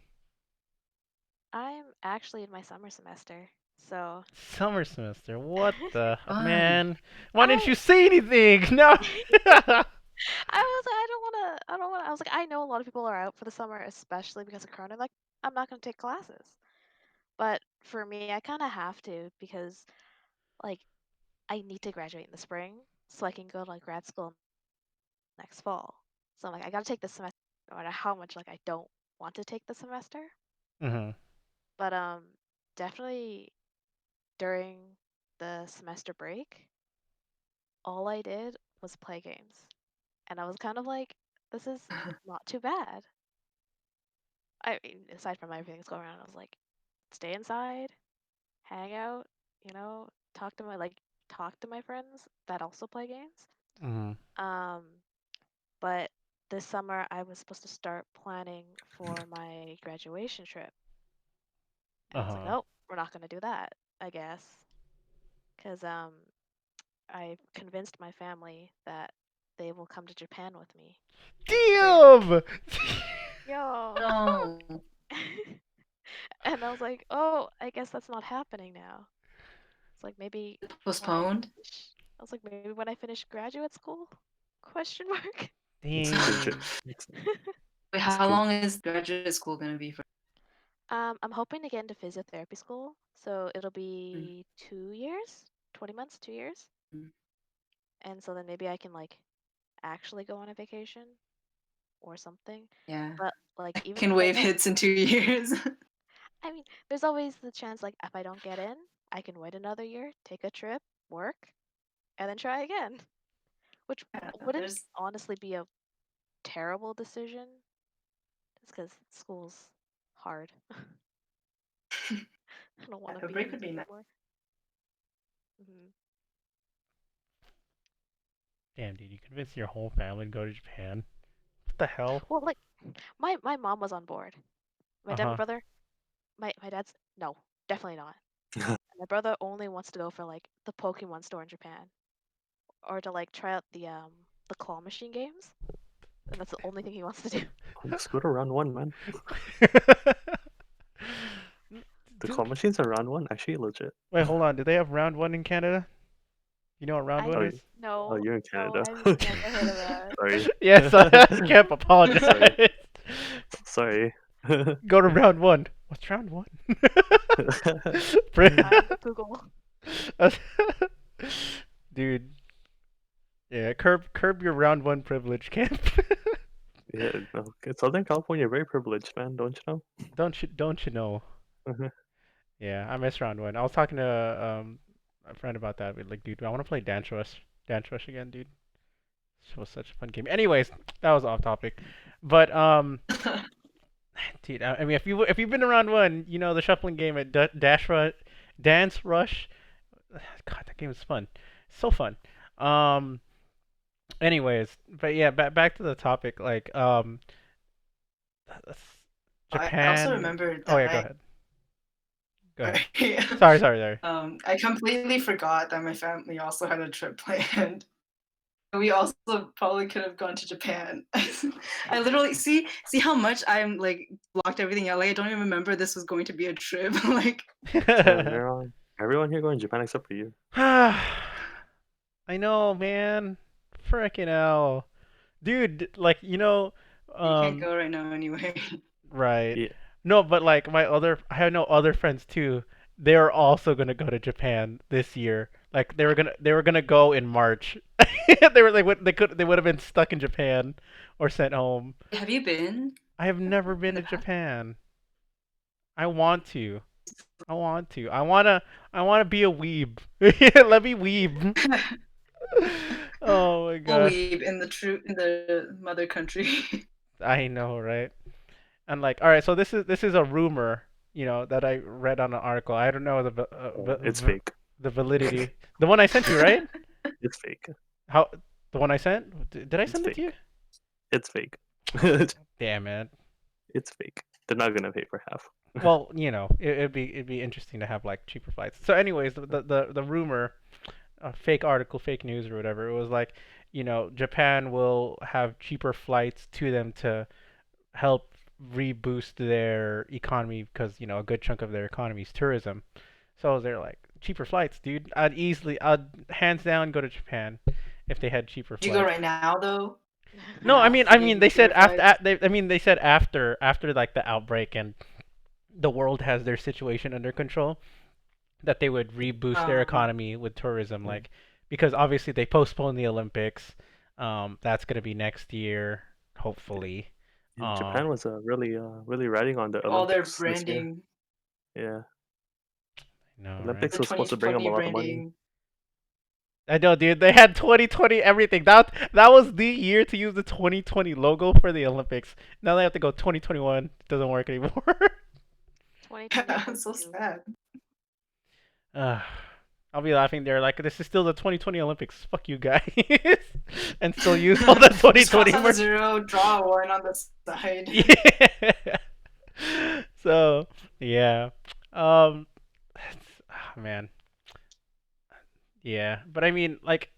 I'm actually in my summer semester, so Summer semester. What the Fun. man? Why didn't I you say anything? No. I was like, I don't wanna. I was like, I know a lot of people are out for the summer, especially because of Corona. Like, I'm not gonna take classes. But for me, I kind of have to because like I need to graduate in the spring so I can go to like grad school next fall. So I'm like, I gotta take this semester, no matter how much like I don't want to take the semester. Mhm. But definitely during the semester break, all I did was play games, and I was kind of like, this is not too bad. I mean, aside from everything that's going on, I was like, stay inside, hang out, you know, talk to my friends that also play games. Mhm. Um, but this summer I was supposed to start planning for my graduation trip, and Uh I was like, huh. oh, we're not gonna do that, I guess, because I convinced my family that they will come to Japan with me next spring. Damn. Yo. No. And I was like, oh, I guess that's not happening now. It's like maybe when I Postponed. finish, I was like, maybe when I finish graduate school? Question mark. it's a good trip. Dang. Wait, It's how good. long is graduate school gonna be for? I'm hoping to get into physiotherapy school, so it'll Mm, be 2 years, 20 months, 2 years. mm. And so then maybe I can like actually go on a vacation or something. Yeah. But like I even can if I waive don't, hits in 2 years. I mean, there's always the chance like if I don't get in, I can wait another year, take a trip, work, and then try again, which Yeah, wouldn't there's honestly be a terrible decision It's because school's hard. I don't want to A be break in would it be nice. anymore. Damn, dude, you convinced your whole family to go to Japan? What the hell? Well, like my mom was on board. My Uh dad, my huh. brother, my dad's no, definitely not. My brother only wants to go for like the Pokemon store in Japan, or to like try out the claw machine games. And that's the only thing he wants to do. Just go to round one, man. The Dude, claw machines are round one, actually legit. wait, hold on. Do they have round one in Canada? You know what round I one Oh, is? oh, no, you're in no, Canada. I've Okay, never heard of that. sorry. Yes, I can't Sorry, apologize. sorry. Go to round one. What's round one? I will Google. Dude, yeah, curb your round one privilege, Kemp. Yeah, no, Southern California very privileged, man. Don't you know? Don't you know? Yeah, I miss round one. I was talking to a friend about that. We're like, dude, I want to play Dance Rush again, dude. It was such a fun game. Anyways, that was off topic, but dude, I mean, if you've been around one, you know the shuffling game at Dance Rush. God, that game was fun, so fun. Um, anyways, but yeah, back to the topic. Like, that's- I also Japan. remember Oh that yeah, go ahead. Go ahead. I Sorry. I completely forgot that my family also had a trip planned. We also probably could have gone to Japan. I literally see how much I'm like blocked everything out. Like I don't even remember this was going to be a trip. Like Everyone here going to Japan except for you. I know, man. Frickin' hell. Dude, like, you can't um, go right now anyway. right. Yeah, No, but like I have no other friends too. They're also gonna go to Japan this year. Like they were gonna go in March. They were like they would have been stuck in Japan or sent home. Have you been I have never in been the to past? Japan. I want to. I want to. I wanna be a weeb. Let me weeb. Oh my Full gosh. weeb in the mother country. I know, right? And like, all right, so this is a rumor, that I read on an article. I don't know it's fake. the validity. The one I sent you, right? It's fake. How the one I sent? Did I It's send it to you? fake. It's fake. Damn it. It's fake. They're not gonna pay for half. Well, it'd be interesting to have like cheaper flights. So, anyways, the rumor, fake article, fake news or whatever, it was like, Japan will have cheaper flights to them to help reboost their economy because a good chunk of their economy is tourism. So they're like cheaper flights, dude. I'd hands down go to Japan if they had cheaper Did you go flights. right now though? No, I Now mean, for I mean, the they said cheaper after, flights? they said after like the outbreak and the world has their situation under control, that they would reboost their Um, economy with tourism, Mm. like because obviously they postponed the Olympics. That's gonna be next year, hopefully. And Um, Japan was really riding on the all their Olympics this year. branding, Yeah, no, right? Olympics the was supposed to bring them a 2020 lot of money. branding. I know, dude. They had 2020 everything. That was the year to use the 2020 logo for the Olympics. Now they have to go 2021. It doesn't work anymore. 2020 I'm hurt so you. sad. uh, I'll be laughing there like this is still the 2020 Olympics. Fuck you guys, and still use all the Just cross 2020 out the merch. zero, draw a one on the side. Yeah. So yeah. Um. Man. Yeah, but I mean, like,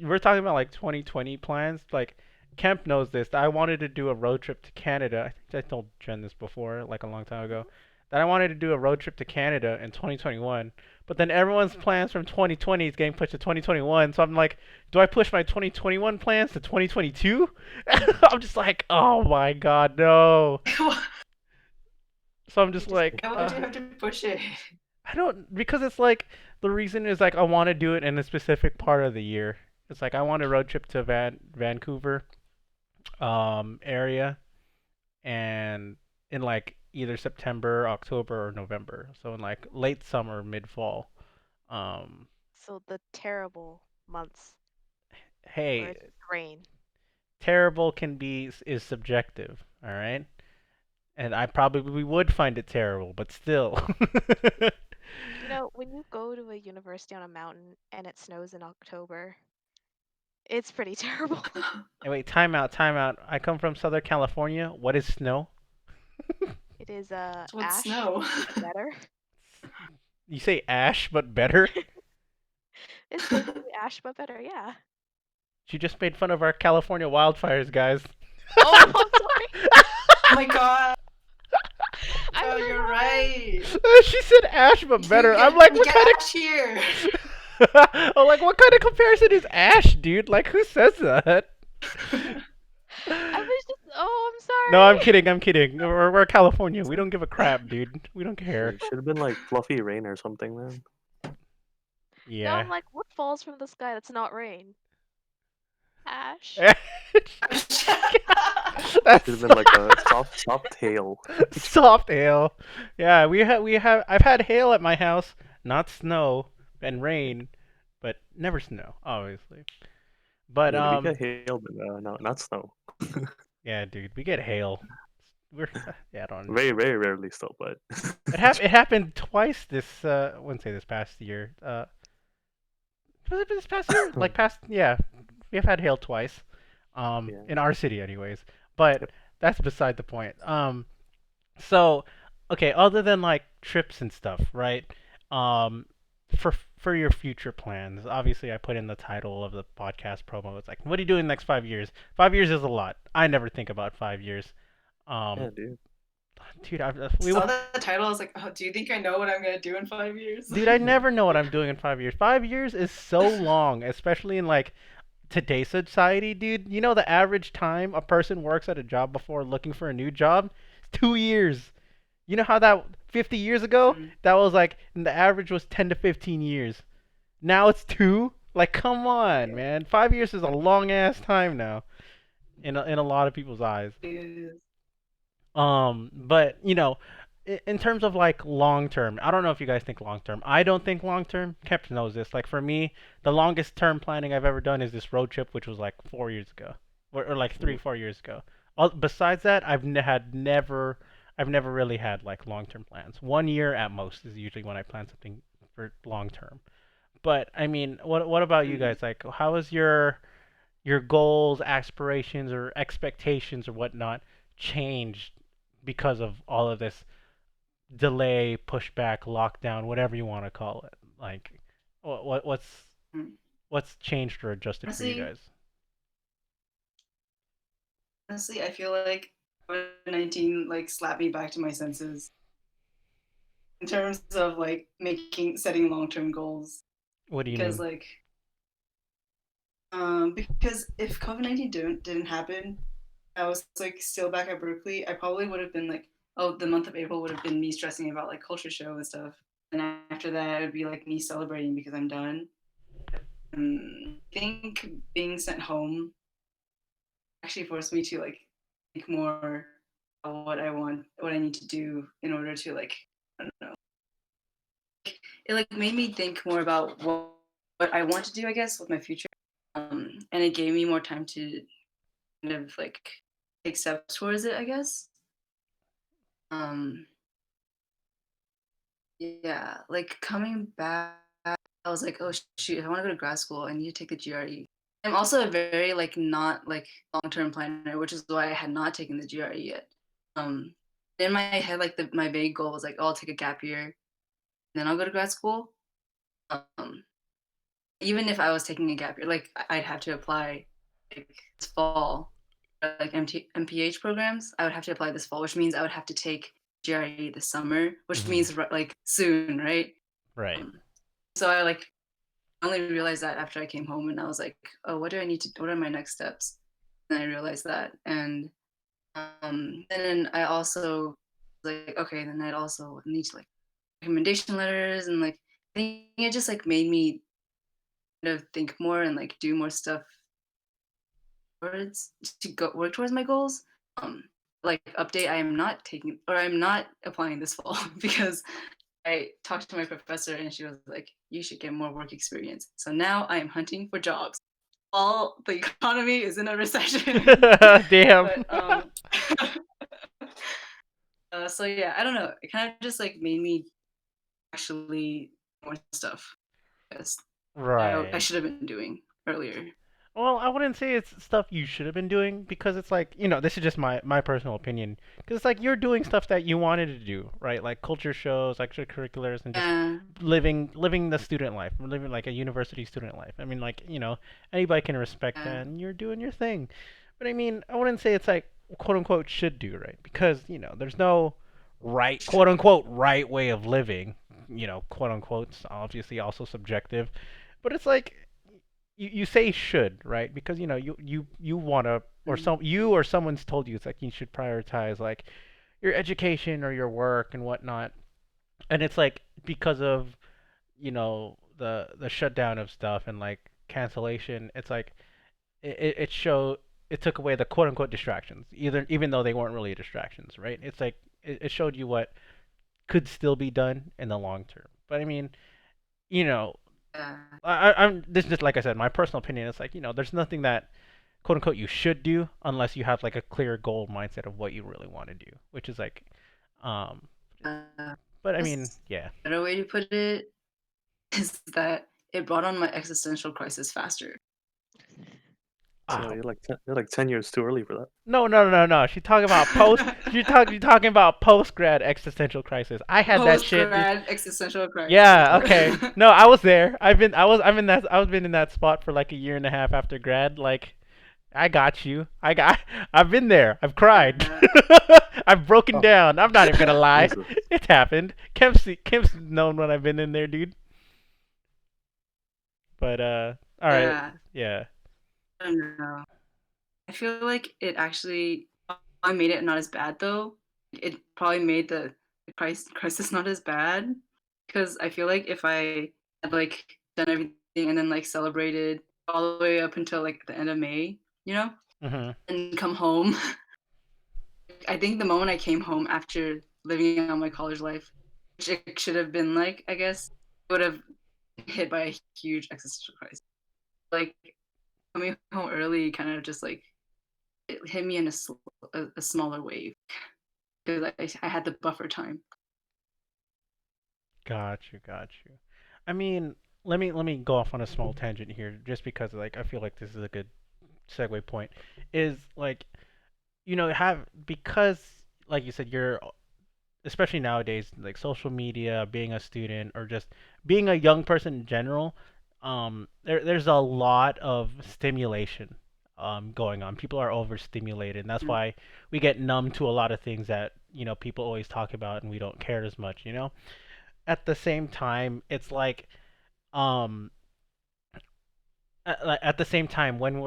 we're talking about like 2020 plans. Like, Kemp knows this. I wanted to do a road trip to Canada. I think I told Jen this before, like a long time ago, that I wanted to do a road trip to Canada in 2021. But then everyone's plans from 2020 is getting pushed to 2021. So I'm like, do I push my 2021 plans to 2022? I'm just like, oh my God, no. Why So I'm just like, would you have to push it? I don't because it's like the reason is like I want to do it in a specific part of the year. It's like I want a road trip to Vancouver area and in like either September, October or November. So in like late summer, mid fall. Um So the terrible months where hey, it's rain. terrible can be is subjective, all right? And I probably would find it terrible, but still. You know, when you go to a university on a mountain and it snows in October, it's pretty terrible. Hey, wait, time out, time out. I come from Southern California. What is snow? It is What's ash, snow? but better. You say ash, but better? It's basically ash, but better, yeah. She just made fun of our California wildfires, guys. Oh, I'm sorry. Oh my god, I oh, you're forgot. right. She said ash, but better. You I'm like, you what get kind ash here. of? I'm like, what kind of comparison is ash, dude? Like, who says that? I was just, oh, I'm No, I'm sorry. kidding. I'm kidding. We're California. We don't give a crap, dude. We don't care. It should have been like fluffy rain or something, man. Now Yeah. I'm like, what falls from the sky that's not rain? Ash. That's Should have been like a soft hail. soft hail. Yeah, we have. I've had hail at my house, not snow and rain, but never snow, obviously. I But mean, we get hail, but no, not snow. yeah, dude, we get hail. We're yeah, I don't. Very, very rarely still, but It happened twice this. I wouldn't say this past year. Was it this past year? Like past? Yeah, we have had hail twice. yeah. In our city, anyways. But Yep. that's beside the point. So, okay, other than like trips and stuff, right? Um, for your future plans, obviously, I put in the title of the podcast promo. It's like, what are you doing in the next 5 years? 5 years is a lot. I never think about 5 years. Yeah, Um, dude. dude, Saw the title. I was like, oh, do you think I know what I'm gonna do in 5 years? dude, I never know what I'm doing in 5 years. 5 years is so long, especially in like today's society, dude. You know the average time a person works at a job before looking for a new job? It's 2 years. You know how that 50 years ago, Mm. that was like, and the average was 10 to 15 years. Now it's two? Like, come on, Yeah. man. 5 years is a long ass time now in a lot of people's eyes. It is. But in terms of like long term, I don't know if you guys think long term. I don't think long term. Kemp knows this. Like for me, the longest term planning I've ever done is this road trip, which was like 4 years ago, or like three, Mm. 4 years ago. Besides that, I've never really had like long term plans. 1 year at most is usually when I plan something for long term. But I mean, what about you Mm. guys? Like, how is your goals, aspirations, or expectations or whatnot changed because of all of this delay, pushback, lockdown, whatever you want to call it? Like, what's Mm. what's changed or adjusted for you Honestly, guys? honestly, I feel like COVID-19 like slapped me back to my senses in terms of like setting long-term goals. What do you Because mean? like because if COVID-19 didn't happen, I was like still back at Berkeley, I probably would have been like, oh, the month of April would have been me stressing about like culture show and stuff. And after that, it would be like me celebrating because I'm done. I think being sent home actually forced me to like think more about what I need to do in order to like, I don't know. It like made me think more about what I want to do, I guess, with my future. And it gave me more time to kind of like take steps towards it, I guess. Um, yeah, like coming back, I was like, oh shoot, if I want to go to grad school, I need to take the GRE. I'm also a very like not like long-term planner, which is why I had not taken the GRE yet. Um, in my head, like my vague goal was like, oh, I'll take a gap year, and then I'll go to grad school. Um, Even if I was taking a gap year, like I'd have to apply like this fall, like MPH programs. I would have to apply this fall, which means I would have to take GRE this summer, which Hmm. means like soon, right? Right. Um, so I like only realized that after I came home, and I was like, oh, what do I need to? What are my next steps? And I realized that, and then I also like, okay, then I'd also need to like recommendation letters, and like I think it just like made me kind of think more and like do more stuff towards to go work towards my goals. Um, like update, I am not taking or I'm not applying this fall because I talked to my professor and she was like, you should get more work experience. So now I am hunting for jobs. All the economy is in a recession. Damn. but So yeah, I don't know. It kind of just like made me actually more stuff. Yes, I Right. should have been doing earlier. Well, I wouldn't say it's stuff you should have been doing because it's like, this is just my personal opinion. Because it's like you're doing stuff that you wanted to do, right? Like culture shows, extracurriculars, and just Yeah, living the student life, living like a university student life. I mean, like, anybody can respect yeah, that and you're doing your thing. But I mean, I wouldn't say it's like quote unquote should do, right? Because, there's no right, quote unquote, right way of living. Quote unquote, it's obviously also subjective. But it's like you say should, right? Because you want to, or mm, someone's told you it's like you should prioritize like your education or your work and whatnot. And it's like because of the shutdown of stuff and like cancellation, it's like it took away the quote unquote distractions, either even though they weren't really distractions, right? It's like it showed you what could still be done in the long term. But I mean, you know, yeah. I'm this is just like I said, my personal opinion. It's like there's nothing that quote unquote you should do unless you have like a clear goal mindset of what you really want to do, which is like, um, Uh, but I mean, guess yeah. a better way to put it is that it brought on my existential crisis faster. So Ah, you're like 10 years too early for that. no, no, no, no. She talking about post. You're talking about post grad existential crisis. I had that Post shit. grad existential crisis. Yeah. Okay. No, I was there. I'm in that. I was been in that spot for like a year and a half after grad. Like, I got you. I've been there. I've cried. Yeah. I've broken Oh, down. I'm not even gonna lie. Jesus. It's happened. Kemp's known when I've been in there, dude. But all right. Yeah. Yeah. I don't know. I feel like it actually probably made it not as bad though. It probably made the crisis not as bad because I feel like if I had like done everything and then like celebrated all the way up until like the end of May, Mhm. and come home, I think the moment I came home after living out my college life, which it should have been like, I guess, would have hit by a huge existential crisis. Like coming home early kind of just like it hit me in a smaller wave because I had the buffer time. Got you. Got you. I mean, let me go off on a small tangent here, just because like I feel like this is a good segue point. Is like have because like you said you're especially nowadays, like social media, being a student, or just being a young person in general, there's a lot of stimulation going on. People are overstimulated, and that's Mm. why we get numb to a lot of things that people always talk about, and we don't care as much. At the same time, it's like um, at the same time when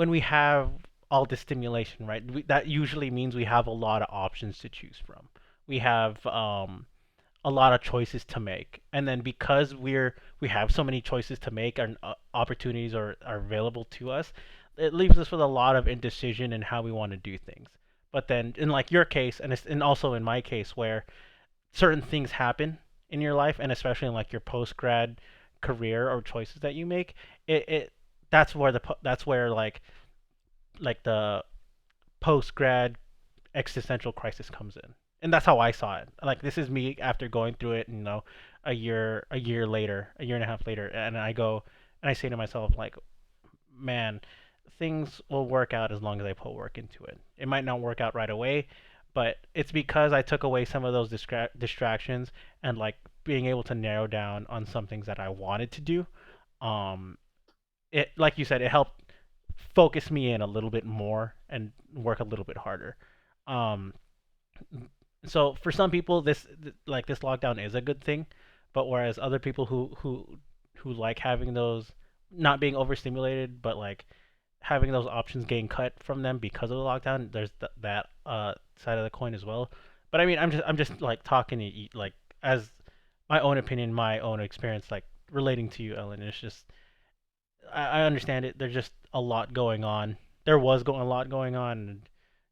we have all this stimulation, right? That usually means we have a lot of options to choose from. We have a lot of choices to make, and then because we have so many choices to make and opportunities are available to us, it leaves us with a lot of indecision in how we want to do things. But then in like your case, and also in my case, where certain things happen in your life, and especially in like your post grad career or choices that you make, it that's where like the post grad existential crisis comes in, and that's how I saw it. Like this is me after going through it, a year later, a year and a half later, and I say to myself like, man, things will work out as long as I put work into it. It might not work out right away, but it's because I took away some of those distractions and like being able to narrow down on some things that I wanted to do. Um, it like you said, it helped focus me in a little bit more and work a little bit harder. Um, so for some people, like this lockdown is a good thing, but whereas other people who like having those not being overstimulated, but like having those options getting cut from them because of the lockdown, there's that side of the coin as well. But I mean, I'm just like talking to you, like as my own opinion, my own experience, like relating to you, Ellen. It's just I understand it. There's just a lot going on. There was a lot going on,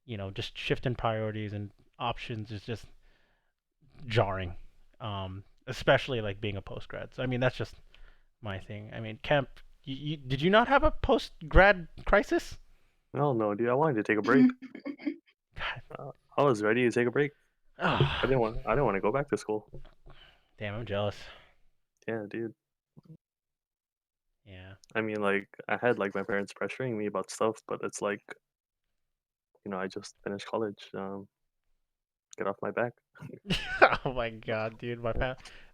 and just shifting priorities and options is just jarring. Especially like being a post grad. So I mean, that's just my thing. I mean, Kemp, did you not have a post grad crisis? Oh no, dude, I wanted to take a break. I was ready to take a break. Oh, I didn't want to go back to school. damn, I'm jealous. Yeah, dude. Yeah. I mean, like I had like my parents pressuring me about stuff, but it's like I just finished college. Get off my back. Oh my god, dude,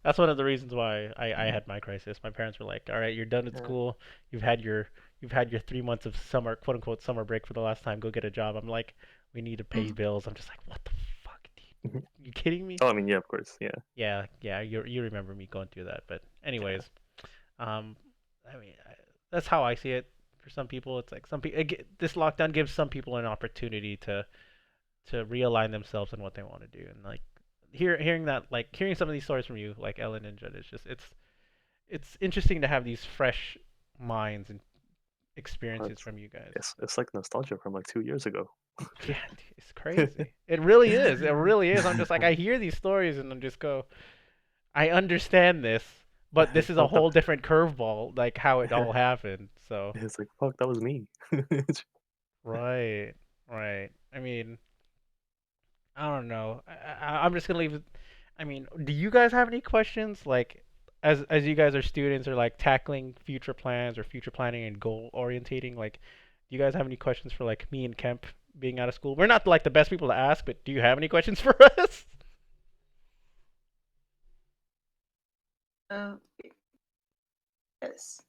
that's one of the reasons why I had my crisis. My parents were like, "All right, you're done at Yeah. school. You've had your you've had your 3 months of summer, quote unquote, summer break for the last time. Go get a job." I'm like, "We need to pay bills." I'm just like, "What the fuck, dude? Mhm. You kidding me?" Oh, I mean, yeah, of course, yeah. Yeah, yeah, you remember me going through that. But Yeah. anyways, um, I mean, that's how I see it. For some people, it's like some people. This lockdown gives some people an opportunity to realign themselves and what they want to do. And like hearing that, like hearing some of these stories from you, like Ellen and Judd, it's interesting to have these fresh minds and Oh, experiences from you guys. it's like nostalgia from like 2 years ago. Yeah, it's crazy. It really is. It really is. I'm just like I hear these stories and I'm just go, I understand this, but this is a Fuck that. whole different curveball, like how it all happened. So It's like fuck, that was me. right, right. I mean, I don't know. I'm just gonna leave it. I mean, do you guys have any questions? Like, as you guys are students or like tackling future plans or future planning and goal orientating, like, do you guys have any questions for like me and Kemp being out of school? We're not like the best people to ask, but do you have any questions for us? Uh, yes.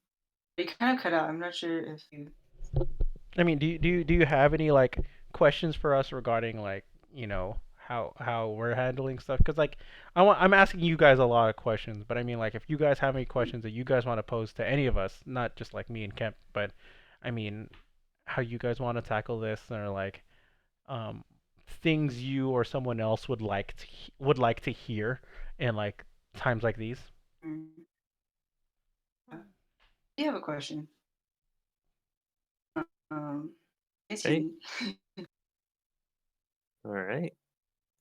You kind of cut out. I'm not sure if you. I mean, do you have any like questions for us regarding like how we're handling stuff? Because like I'm asking you guys a lot of questions, but I mean like if you guys have any questions that you guys want to pose to any of us, not just like me and Kemp, but I mean how you guys want to tackle this or like um things you or someone else would like to hear in like times like these. Mm, Hmm. you have a question. Um, it's Hey, Jenny. all right,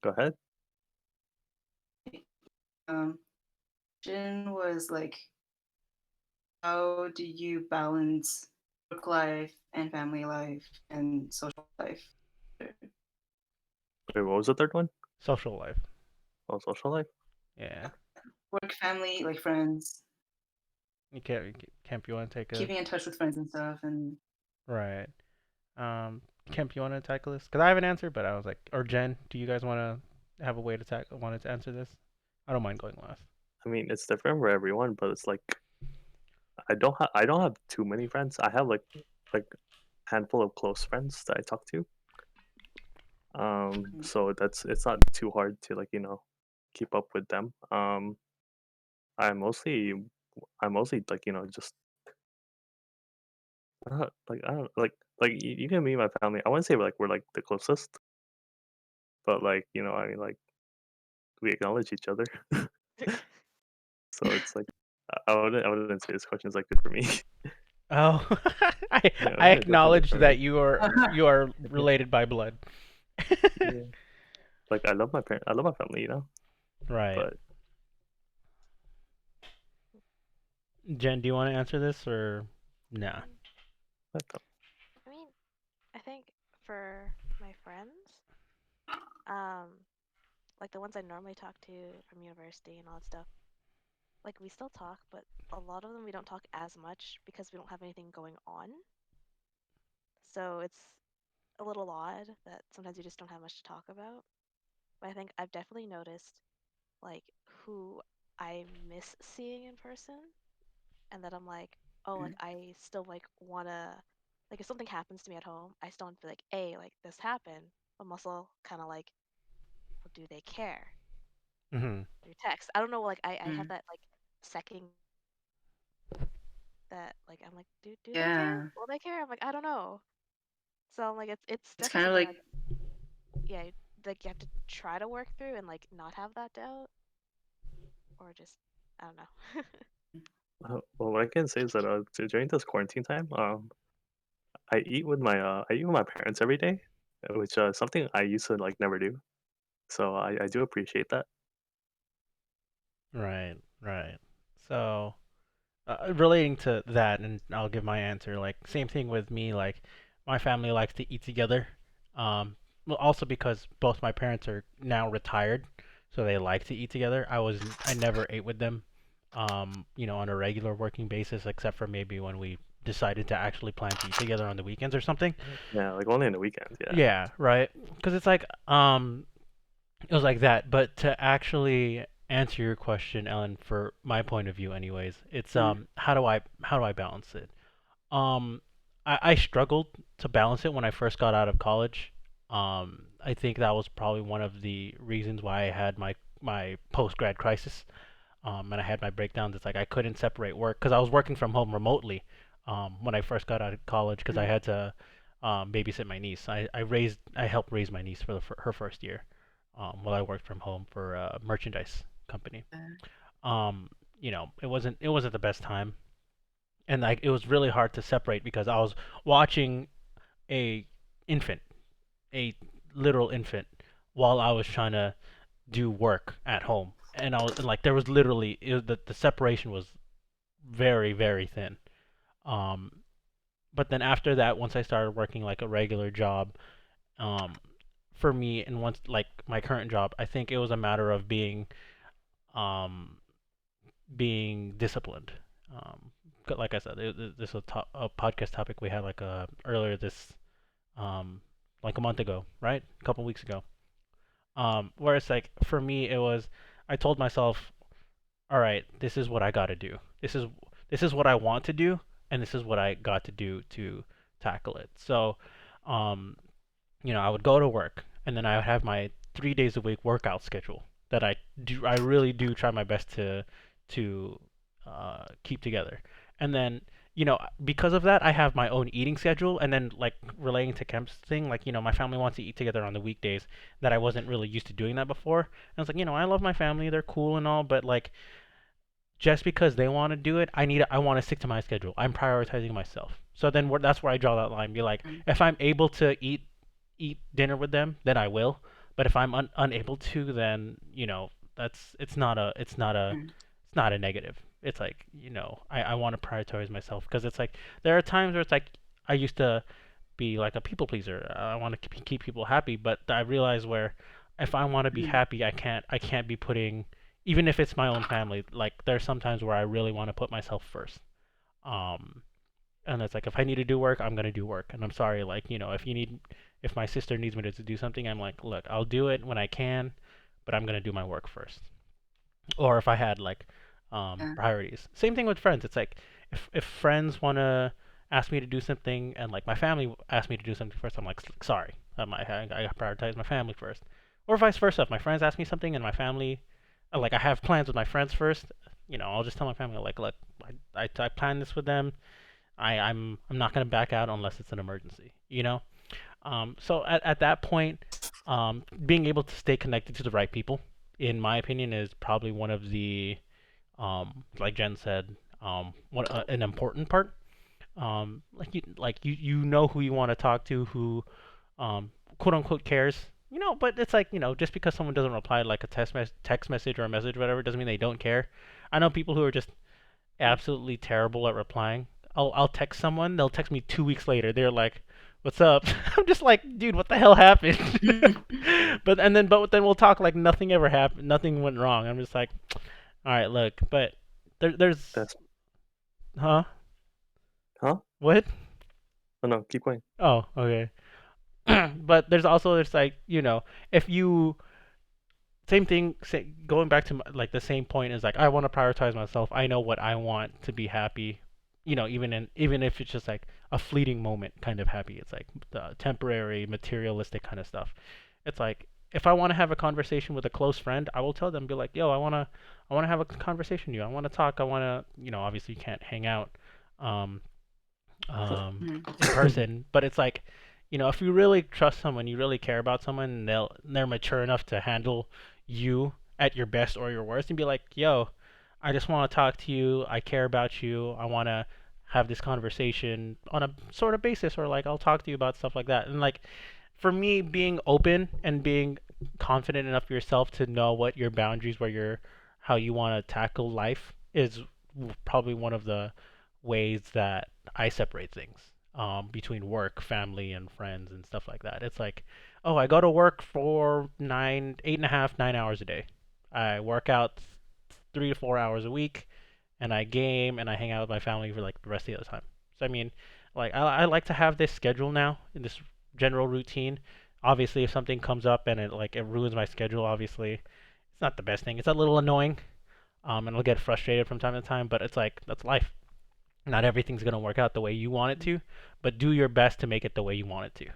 go ahead. Um, Jen was like, how do you balance work life and family life and social life? Wait, what was the third one? Social life. Oh, social life. Yeah. Work, family, like friends, Kemp, you want to take a keeping in touch with friends and stuff, and right. Kemp, you want to tackle this? Because I have an answer, but I was like, or Jen, do you guys want to have a way to wanted to answer this? I don't mind going last. I mean, it's different for everyone, but it's like I don't have too many friends. I have like handful of close friends that I talk to. mm, So it's not too hard to keep up with them. I mostly I mostly like just I don't you can meet my family. I wouldn't say we're like the closest, but I mean we acknowledge each other. So it's like I wouldn't say this question is like good for me. Oh, I I It's definitely good acknowledge for me. that you are related by blood. Yeah. Like I love my family. Right. But Jen, do you want to answer this or nah? Mm, I don't- I mean, I think for my friends, um, like the ones I normally talk to from university and all that stuff, like we still talk, but a lot of them we don't talk as much because we don't have anything going on. So it's a little odd that sometimes you just don't have much to talk about. But I think I've definitely noticed like who I miss seeing in person and that I'm like, oh, like mm, I still like wanna like if something happens to me at home, I still want to be like, hey, like this happened. I'm also kind of like, well, do they care? Mhm. Through text. I don't know, like I have mm. that like second that like I'm like, do they care? Yeah, Will they care? I'm like, I don't know. So I'm like, it's it's definitely kind of something like like yeah, like you have to try to work through and like not have that doubt or just I don't know. well, what I can say is that during this quarantine time, I eat with my parents every day, which something I used to like never do. So I do appreciate that. Right. Right. So, relating to that, and I'll give my answer. Like, same thing with me. Like, my family likes to eat together. Um, well, also because both my parents are now retired, so they like to eat together. I never ate with them, on a regular working basis, except for maybe when we decided to actually plan to eat together on the weekends or something. Yeah, like only in the weekends. Yeah. Yeah, right. Because it's like, it was like that. But to actually answer your question, Ellen, for my point of view, anyways, it's Mm. how do I balance it? Um, I struggled to balance it when I first got out of college. I think that was probably one of the reasons why I had my post grad crisis. And I had my breakdowns. It's like I couldn't separate work because I was working from home remotely. When I first got out of college, because I Mm. had to babysit my niece. I helped raise my niece for her first year, while I worked from home for a merchandise company. Uh, Um, it wasn't the best time, and like it was really hard to separate because I was watching a infant, a literal infant, while I was trying to do work at home, and I was and, like there was literally the separation was very very thin. Um, but then after that, once I started working like a regular job, um, for me and once like my current job, I think it was a matter of um being disciplined. Um, like I said, this is a podcast topic we had like earlier this um like a month ago, right? A couple weeks ago. Where it's like for me, it was I told myself, all right, this is what I got to do. This is what I want to do, and this is what I got to do to tackle it. So, um, I would go to work, and then I would have my 3 days a week workout schedule that I really do try my best to keep together. And then, because of that, I have my own eating schedule. And then, like relating to Kemp's thing, like my family wants to eat together on the weekdays that I wasn't really used to doing that before. And I was like, I love my family, they're cool and all, but like just because they want to do it, I want to stick to my schedule. I'm prioritizing myself. So then that's where I draw that line. Be like, mm. if I'm able to eat dinner with them, then I will. But if I'm unable to, then that's Mm. it's not a negative. It's like I want to prioritize myself because it's like there are times where it's like I used to be like a people pleaser. I want to keep people happy, but I realize where if I want to be Mm. happy, I can't be putting even if it's my own family. Like there's sometimes where I really want to put myself first. Um, and it's like if I need to do work, I'm gonna do work. And I'm sorry, like if my sister needs me to do something, I'm like, look, I'll do it when I can, but I'm gonna do my work first. Or if I had like Yeah. priorities. Same thing with friends. It's like if friends wanna ask me to do something and like my family asked me to do something first, I'm like, sorry, I prioritize my family first. Or vice versa. If my friends ask me something and my family, like I have plans with my friends first, I'll just tell my family like, look, I planned this with them. I'm not gonna back out unless it's an emergency. So at that point, being able to stay connected to the right people, in my opinion, is probably one of the like Jen said, an important part. Like you know who you want to talk to, who quote unquote cares. But it's like just because someone doesn't reply like a text message or a message or whatever doesn't mean they don't care. I know people who are just absolutely terrible at replying. I'll text someone, they'll text me 2 weeks later. They're like, "What's up?" I'm just like, "Dude, what the hell happened?" but then we'll talk like nothing ever happened, nothing went wrong. I'm just like, "All right, look, but there's That's huh? huh? What? Oh no, keep going. Oh, okay." But there's also it's like, if you same thing going back to like the same point is like I want to prioritize myself. I know what I want to be happy, even if it's just like a fleeting moment kind of happy. It's like the temporary materialistic kind of stuff. It's like if I want to have a conversation with a close friend, I will tell them, be like, yo, I want to have a conversation with you. I want to talk. I want to, obviously you can't hang out um Mm. in person, but it's like, if you really trust someone, you really care about someone, and they're mature enough to handle you at your best or your worst, and be like, yo, I just want to talk to you. I care about you. I want to have this conversation on a sort of basis, or like I'll talk to you about stuff like that. And like for me, being open and being confident enough yourself to know what your boundaries, how you want to tackle life is probably one of the ways that I separate things. between work, family, and friends and stuff like that. It's like, oh, I go to work for 8.5, 9 hours a day. I work out 3 to 4 hours a week, and I game and I hang out with my family for like the rest of the other time. So I mean, like I like to have this schedule now in this general routine. Obviously, if something comes up and it ruins my schedule, obviously it's not the best thing. It's a little annoying, and I'll get frustrated from time to time. But it's like that's life. Not everything's gonna work out the way you want it to, but do your best to make it the way you want it to.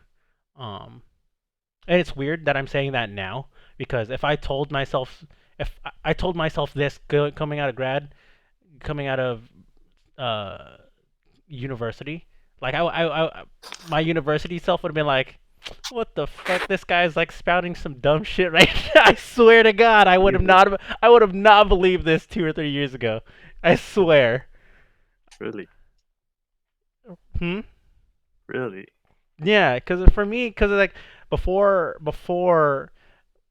And it's weird that I'm saying that now because if I told myself this coming out of uh, university, like my university self would have been like, "What the fuck? This guy's like spouting some dumb shit right now." I swear to God, I would have not believed this 2 or 3 years ago. I swear. Really, Hmm. really. Yeah, because like before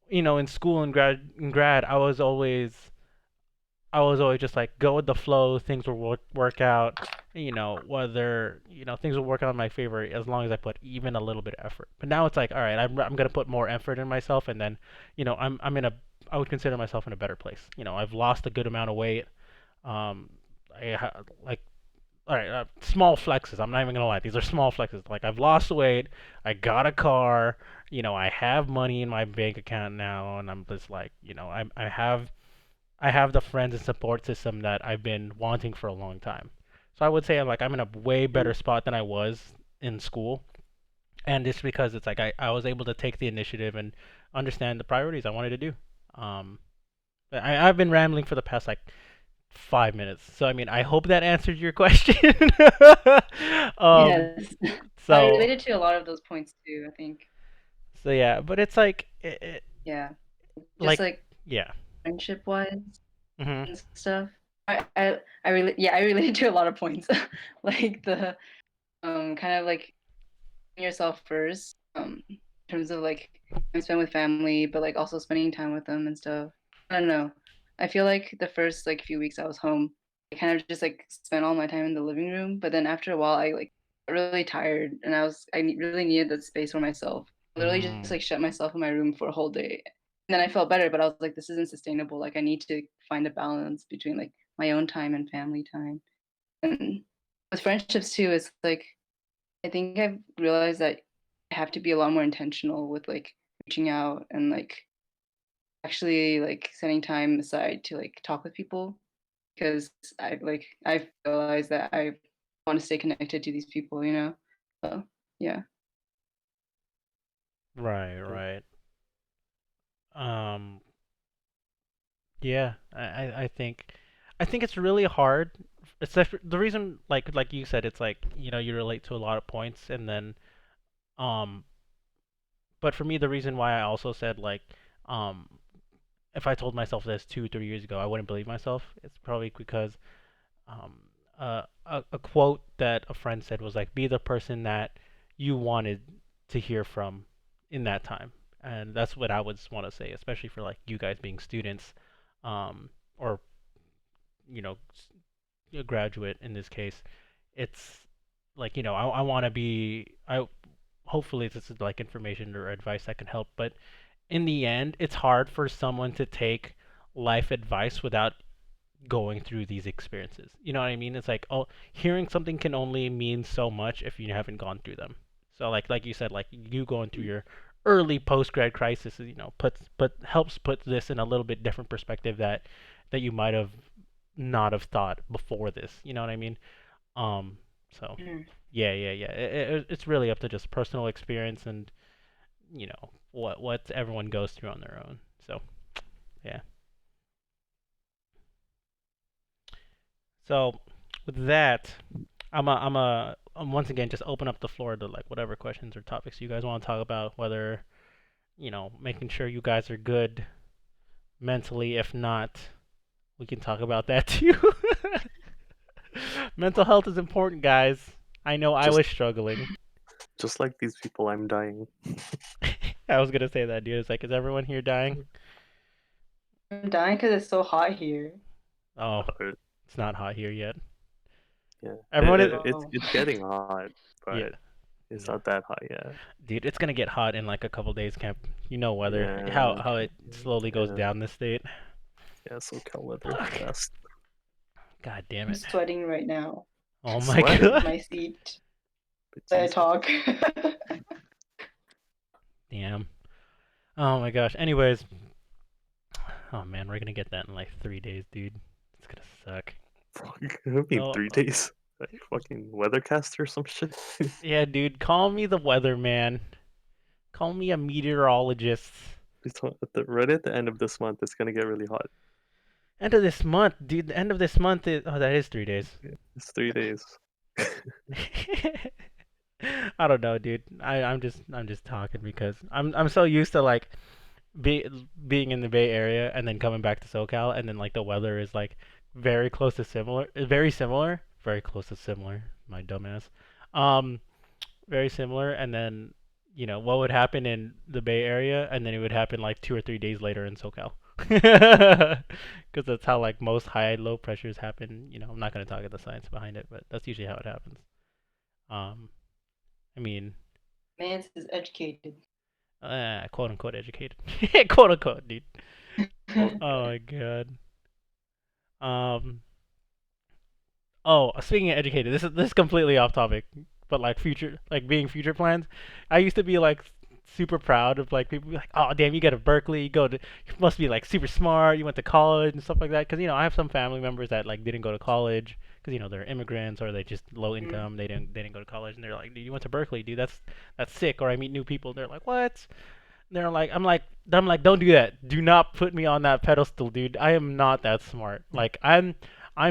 in school and grad, I was always just like go with the flow. Things will work out. Whether things will work out in my favor as long as I put even a little bit of effort. But now it's like, all right, I'm gonna put more effort in myself, and then I'm in a I would consider myself in a better place. I've lost a good amount of weight. Um, like all right, small flexes. I'm not even gonna lie. These are small flexes. Like I've lost weight. I got a car. I have money in my bank account now, and I'm just like, I have the friends and support system that I've been wanting for a long time. So I would say I'm in a way better spot than I was in school, and just because it's like I was able to take the initiative and understand the priorities I wanted to do. Um, I've been rambling for the past like 5 minutes. So I mean, I hope that answered your question. um, Yes. I so related to a lot of those points too, I think. so yeah, but it's like Yeah. Just like like yeah. friendship wise Mhm. and stuff. I related to a lot of points. Like the kind of like yourself first, in terms of like time spent with family, but like also spending time with them and stuff. I don't know. I feel like the first like few weeks I was home, I kind of just like spent all my time in the living room. But then after a while, I like got really tired, and really needed that space for myself. I literally just Mm. like shut myself in my room for a whole day. And then I felt better, but I was like, this isn't sustainable. Like I need to find a balance between like my own time and family time. And with friendships too, it's like I think I've realized that I have to be a lot more intentional with like reaching out and like actually like setting time aside to like talk with people because I've realized that I want to stay connected to these people. So yeah. Right, Yeah. right. Um, yeah, I think it's really hard. The reason, like you said, it's like you relate to a lot of points, and then um, but for me, the reason why I also said um, if I told myself this 2, 3 years ago, I wouldn't believe myself. It's probably because um, a quote that a friend said was like, "Be the person that you wanted to hear from in that time," and that's what I would want to say, especially for like you guys being students, or you know, a graduate in this case. It's like I want to be. I hopefully this is like information or advice that can help, but in the end, it's hard for someone to take life advice without going through these experiences. You know what I mean? It's like, oh, hearing something can only mean so much if you haven't gone through them. So like you said, like you going through your early post grad crisis, helps put this in a little bit different perspective that you might have not have thought before this. You know what I mean? Um, so Mm. yeah. It's really up to just personal experience and what everyone goes through on their own. So yeah. So with that, I'm once again just open up the floor to like whatever questions or topics you guys want to talk about. Whether making sure you guys are good mentally. If not, we can talk about that too. Mental health is important, guys. I know I Just was struggling. just like these people, I'm dying. I was gonna say that, dude. It's like, is everyone here dying? I'm dying because it's so hot here. Oh, Uh, it's not hot here yet. Yeah, Everyone is. it's getting hot, Yeah. but it's Yeah. not that hot yet. Dude, it's gonna get hot in like a couple days, Kemp. You know weather. Yeah, How it slowly goes yeah, down the state. yeah. SoCal weather, Fuck. best. God damn I'm it. sweating right now. Oh my Sweating, In god. my seat but as I Jesus. talk. Damn. Oh my gosh. Anyways. Oh man, we're gonna get that in like 3 days, dude. It's gonna suck. Fuck, I mean Oh, 3 days. Like fucking weathercaster or some shit. yeah, dude. Call me the weatherman. Call me a meteorologist. Right at the end of this month, it's gonna get really hot. End of this month, dude. The end of this month is. Oh, that is 3 days. It's 3 days. I don't know, dude. I'm just talking because I'm so used to like be being in the Bay Area and then coming back to SoCal and then like the weather is like very close to similar, very close to similar. My dumbass. Um, very similar, and then what would happen in the Bay Area, and then it would happen like 2 or 3 days later in SoCal. Because that's how like most high low pressures happen. I'm not gonna talk about the science behind it, but that's usually how it happens. Um, I mean, Mance is educated. quote unquote educated, quote unquote, dude. Oh, Oh my god. Um. Oh, speaking of educated, this is completely off topic, but like being future plans. I used to be like super proud of like people be like, oh damn, you go to Berkeley, you must be like super smart, you went to college and stuff like that. Because I have some family members that like didn't go to college because they're immigrants or they just low income, they didn't go to college, and they're like, dude, you went to Berkeley, dude, that's sick. Or I meet new people, they're like, what? They're like, I'm like, don't do that. Do not put me on that pedestal, dude. I am not that smart. Like, I'm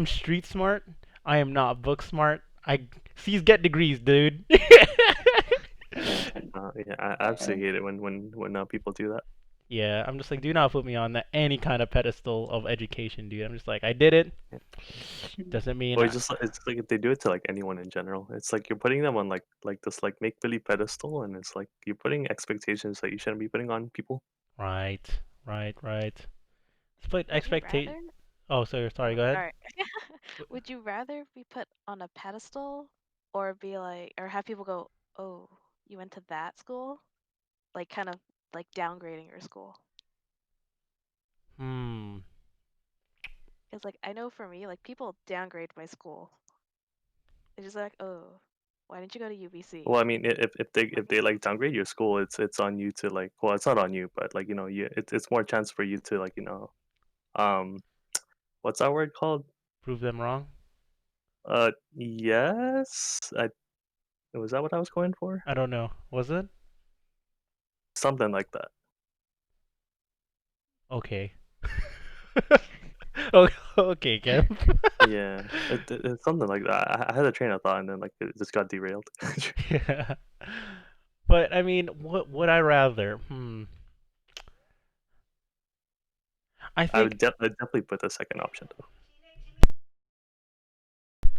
street smart. I am not book smart. C's get degrees, dude. yeah, I absolutely hate it when people do that. Yeah, I'm just like, do not put me on any kind of pedestal of education, dude. I'm just like, I did it. Doesn't mean Or it's like if they do it to like anyone in general, it's like you're putting them on like this like make believe pedestal, and it's like you're putting expectations that you shouldn't be putting on people. right, right. Split Would you expectate. rather? Oh, sorry. Oh, Go ahead. sorry. Would you rather be put on a pedestal or be like, or have people go, oh, you went to that school? Like, kind of like downgrading your school. Hmm. Because, like, I know for me, like, people downgrade my school. It's just like, oh, why didn't you go to UBC? Well, I mean, if they like downgrade your school, it's on you to like. Well, it's not on you, but like it's more chance for you to like um, what's that word called? Prove them wrong. Yes, was that what I was going for? I don't know. Was it? Something like that. Okay. Oh, okay, Kemp. Yeah, it's something like that. I had a train of thought, and then like it just got derailed. Yeah. But I mean, what would I rather? I think. I'd definitely put the second option though.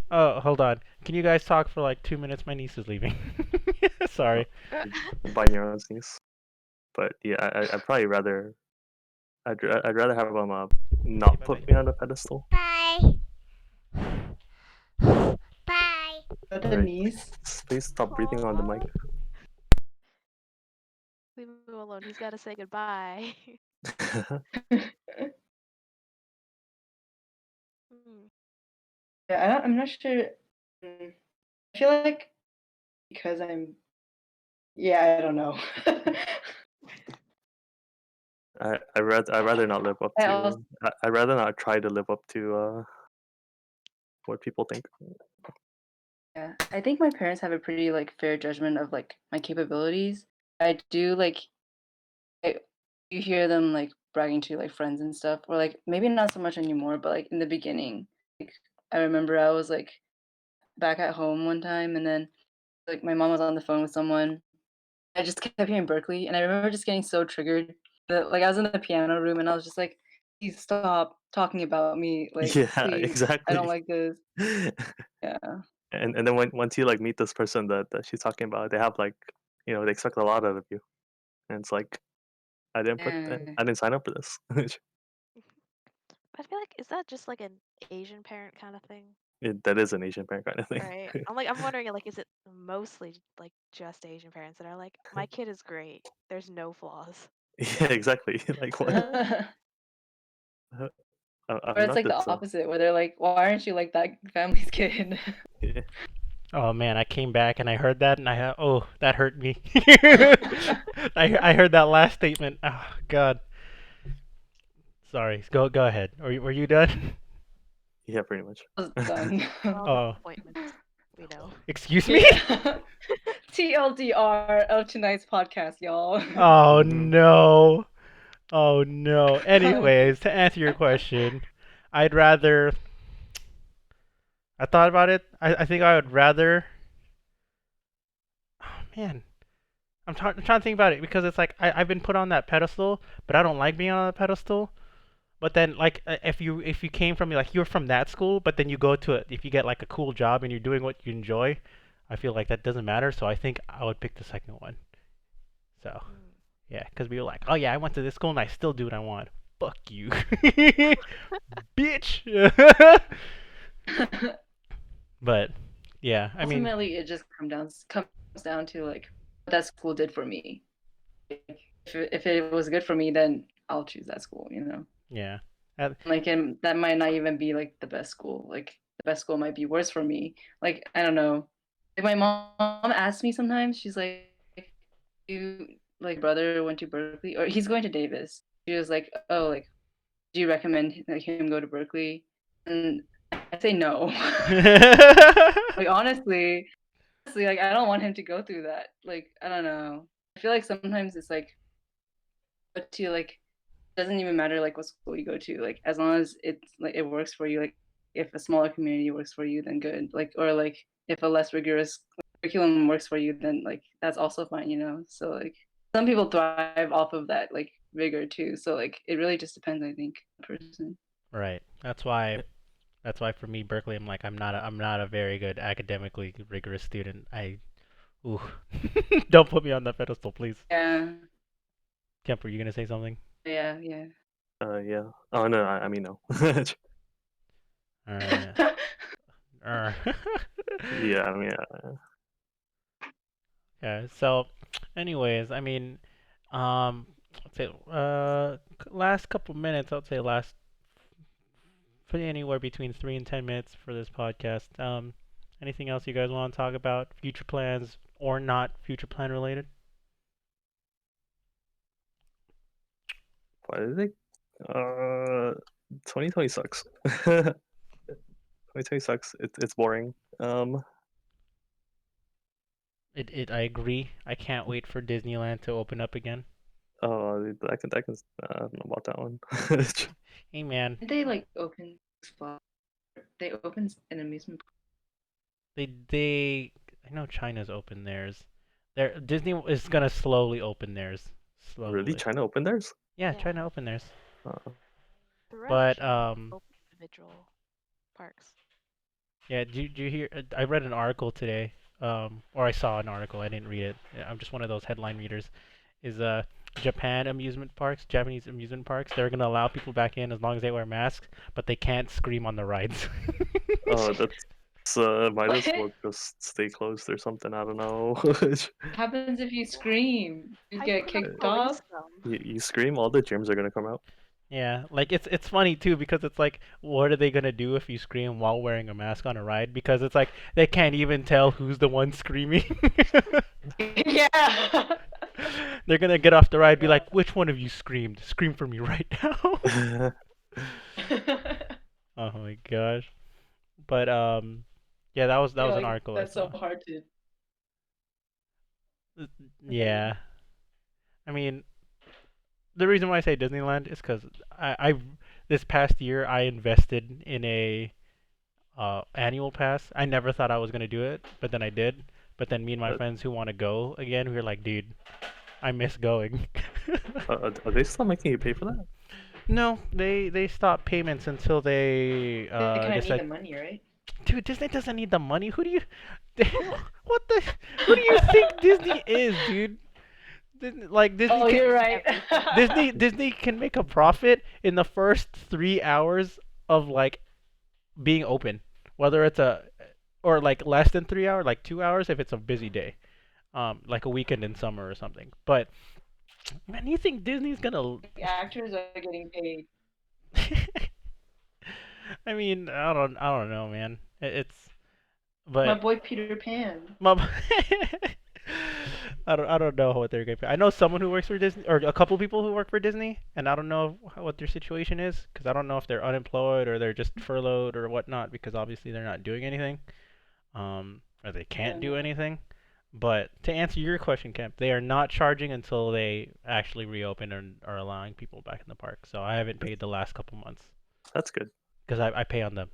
Oh, hold on. Can you guys talk for like 2 minutes? My niece is leaving. Oh, Sorry. by your own sneeze. But yeah, I'd probably rather I'd rather have them Okay, not bye put bye. me on a pedestal. Bye. Bye. But All the right, knees. please stop breathing on the mic. Aw. Leave him alone. He's got to say goodbye. Hmm. Yeah, I'm not sure. I feel like because yeah, I don't know. I'd rather not live up I also, to. I'd rather not try to live up to what people think. yeah, I think my parents have a pretty like fair judgment of like my capabilities. I do like you hear them like bragging to like friends and stuff, or like maybe not so much anymore, but like in the beginning, like I remember I was like back at home one time, and then like my mom was on the phone with someone. I just kept hearing Berkeley, and I remember just getting so triggered that like I was in the piano room, and I was just like, "Please stop talking about me, like Yeah, please, I don't exactly. like this." Yeah, And then once you like meet this person that she's talking about, they have like they expect a lot out of you, and it's like yeah. I didn't sign up for this. I feel like, is that just like an Asian parent kind of thing? that is an Asian parent kind of thing. right? I'm wondering, like, is it mostly like just Asian parents that are like, my kid is great. There's no flaws. Yeah, exactly. Like what? Uh, Or I'm it's not like the this. opposite, where they're like, "Why aren't you like that family's kid?" Yeah. Oh man, I came back and I heard that and oh, that hurt me. I heard that last statement. Oh God. Sorry. Go ahead. Were you done? Yeah, pretty much. I was done. All Oh, disappointments, we know. excuse me? Yeah. TLDR of tonight's podcast, y'all. Oh Mhm. no. Oh no. Anyways, to answer your question, I'd rather. I thought about it. I think I would rather. Oh man, I'm trying to think about it because it's like I've been put on that pedestal, but I don't like being on that pedestal. But then like if you came from like you're from that school, but then you go to it if you get like a cool job and you're doing what you enjoy, I feel like that doesn't matter. So I think I would pick the second one. So Mm. yeah, because we were like, oh yeah, I went to this school and I still do what I want. Fuck you, bitch. But yeah, I mean, Ultimately, it just comes down to like what that school did for me. Like, if it was good for me, then I'll choose that school. yeah. Uh, Like, and that might not even be like the best school. Like, the best school might be worse for me. Like, I don't know. Like, my mom asks me sometimes, she's like, "You like brother went to Berkeley, or he's going to Davis." She was like, "Oh, like, do you recommend like him go to Berkeley?" And I say no. Like, honestly, like I don't want him to go through that. Like, I don't know. I feel like sometimes it's like, but to like doesn't even matter like what school you go to. Like, as long as it's like it works for you. Like, if a smaller community works for you, then good. Like, or like if a less rigorous curriculum works for you, then like that's also fine. So like some people thrive off of that like rigor too. So like it really just depends, I think, on the person. right. That's why for me Berkeley, I'm not a very good academically rigorous student. Ooh. Don't put me on that pedestal, please. Yeah, Kemp, were you gonna say something? yeah. Yeah. Oh no, I mean no. Alright. Uh, Yeah, I mean, yeah, so anyways, I mean, I'd say last couple minutes, I'd say last put anywhere between 3 and 10 minutes for this podcast. Anything else you guys want to talk about? Future plans or not future plan related? why did they? 2020 sucks. 2020 sucks. It's boring. I agree. I can't wait for Disneyland to open up again. Oh, I can. I don't know about that one. Hey man, Did they like open spot? They opened an amusement park. they I know China's opened theirs. Disney is gonna slowly open theirs. Really, Slowly. China opened theirs? Yeah, Yeah, China opened theirs. Uh, the rest But should open individual parks. yeah, did you hear? I read an article today, or I saw an article. I didn't read it. I'm just one of those headline readers. Is Japanese amusement parks, they're gonna allow people back in as long as they wear masks, but they can't scream on the rides. oh, that's might What as well just stay closed or something. I don't know. happens if you scream? You How you get gonna kicked police off? them? You scream, all the germs are gonna come out. Yeah, like it's funny too because it's like, what are they gonna do if you scream while wearing a mask on a ride? Because it's like they can't even tell who's the one screaming. Yeah. They're gonna get off the ride, be Yeah. like, which one of you screamed? Scream for me right now. Oh my gosh. But yeah, that was an Like article I that's so saw. hard to. Yeah, I mean, the reason why I say Disneyland is because I this past year I invested in a annual pass. I never thought I was gonna do it, but then I did. But then me and my Uh, friends who want to go again, we were like, dude, I miss going. are they still making you pay for that? No, they stopped payments until they They kind of need decide. the money, right? Dude, Disney doesn't need the money. Who do you? What the? Who do you think Disney is, dude? Disney Oh, can you're right. Disney can make a profit in the first 3 hours of like being open. whether it's a or like less than 3 hours, like 2 hours if it's a busy day, like a weekend in summer or something. But man, you think Disney's gonna? Actors are getting paid. I mean, I don't know, man. It's My but boy Peter Pan. Mom, I don't know what they're going to pay. I know someone who works for Disney, or a couple people who work for Disney, and I don't know what their situation is, because I don't know if they're unemployed or they're just furloughed or whatnot, because obviously they're not doing anything, or they can't do anything. But to answer your question, Kemp, they are not charging until they actually reopen and are allowing people back in the park. So I haven't paid the last couple months That's good. because I pay on the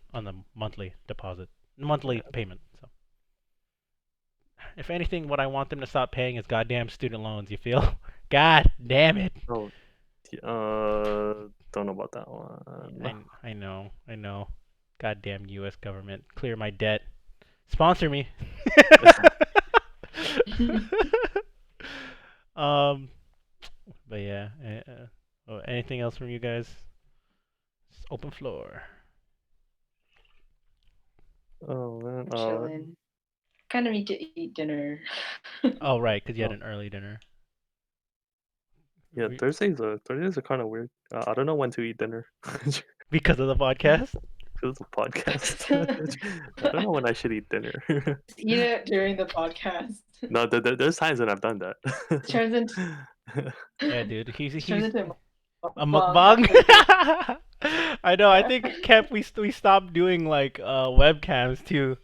monthly deposit, monthly Yeah. payment. So. If anything, what I want them to stop paying is goddamn student loans. You feel? God damn it! Oh, don't know about that one. I know. Goddamn U.S. government, clear my debt. Sponsor me. um, but yeah. Anything else from you guys? Just open floor. Oh man. Chilling. Kind of need to eat dinner. Oh right, 'cause you had Oh. an early dinner. Yeah, Re- Thursdays are kind of weird. I don't know when to eat dinner. Because of the podcast. Because it's a podcast. I don't know when I should eat dinner. Eat it during the podcast. No, there's times when I've done that. Turns into Yeah, dude. turns He's into a mukbang. mukbang. I know. I think Kemp, we stopped doing like webcams too.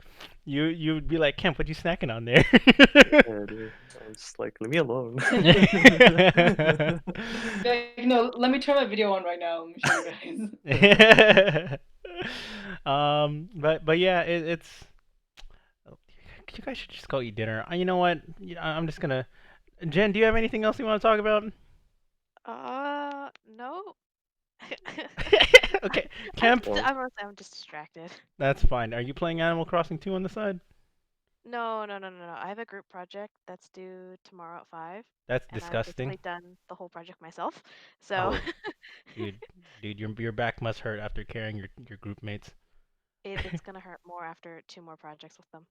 You'd be like, Kemp, what you snacking on there? Yeah, dude. I'm just like, leave me alone. Like, no, let me turn my video on right now. Let me show you guys. But yeah, it's you guys should just go eat dinner. You know what? I'm just gonna. Jen, do you have anything else you want to talk about? No. Okay, Kemp. I'm just distracted. That's fine. Are you playing Animal Crossing 2 on the side? No. I have a group project that's due tomorrow at 5, That's and I've disgusting. basically done the whole project myself. So Oh, Dude, your back must hurt after carrying your group mates. it's gonna hurt more after 2 more projects with them.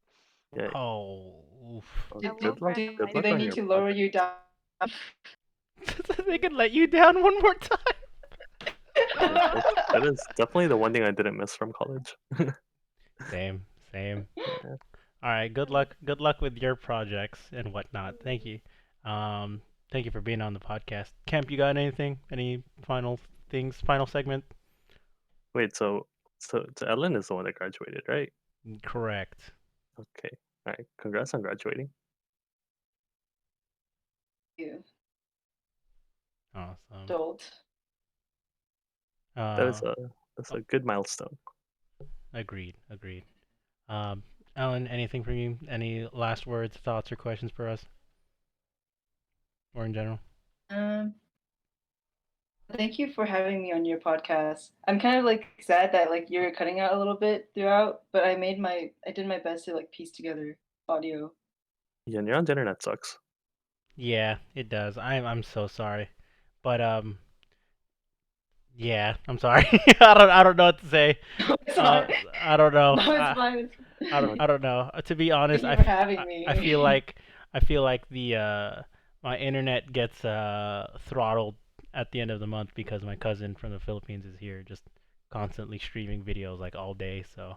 yeah. Oh, oof. Oh, I Do, will good luck. grant them Good do luck they on need your to lower project. you down? They can let you down one more time. Yeah, that is definitely the one thing I didn't miss from college. Same. Yeah. All right. Good luck. Good luck with your projects and whatnot. Thank you. Thank you for being on the podcast. Kemp, you got anything? Any final things? Final segment? Wait, so Ellen is the one that graduated, right? Correct. Okay. All right. Congrats on graduating. You Awesome. adult. That is Uh, that's a good milestone. agreed. Um, Ellen, anything from you? Any last words, thoughts, or questions for us, or in general? Um, Thank you for having me on your podcast. I'm kind of like sad that like you're cutting out a little bit throughout, but I did my best to like piece together audio. Yeah, and your internet sucks. Yeah, it does. I'm so sorry, but yeah, I'm sorry. I don't know what to say. It's fine. I don't know. No, it's fine. No, I don't know. To be honest, Thank you for having me. I feel like the my internet gets throttled at the end of the month because my cousin from the Philippines is here, just constantly streaming videos like all day. So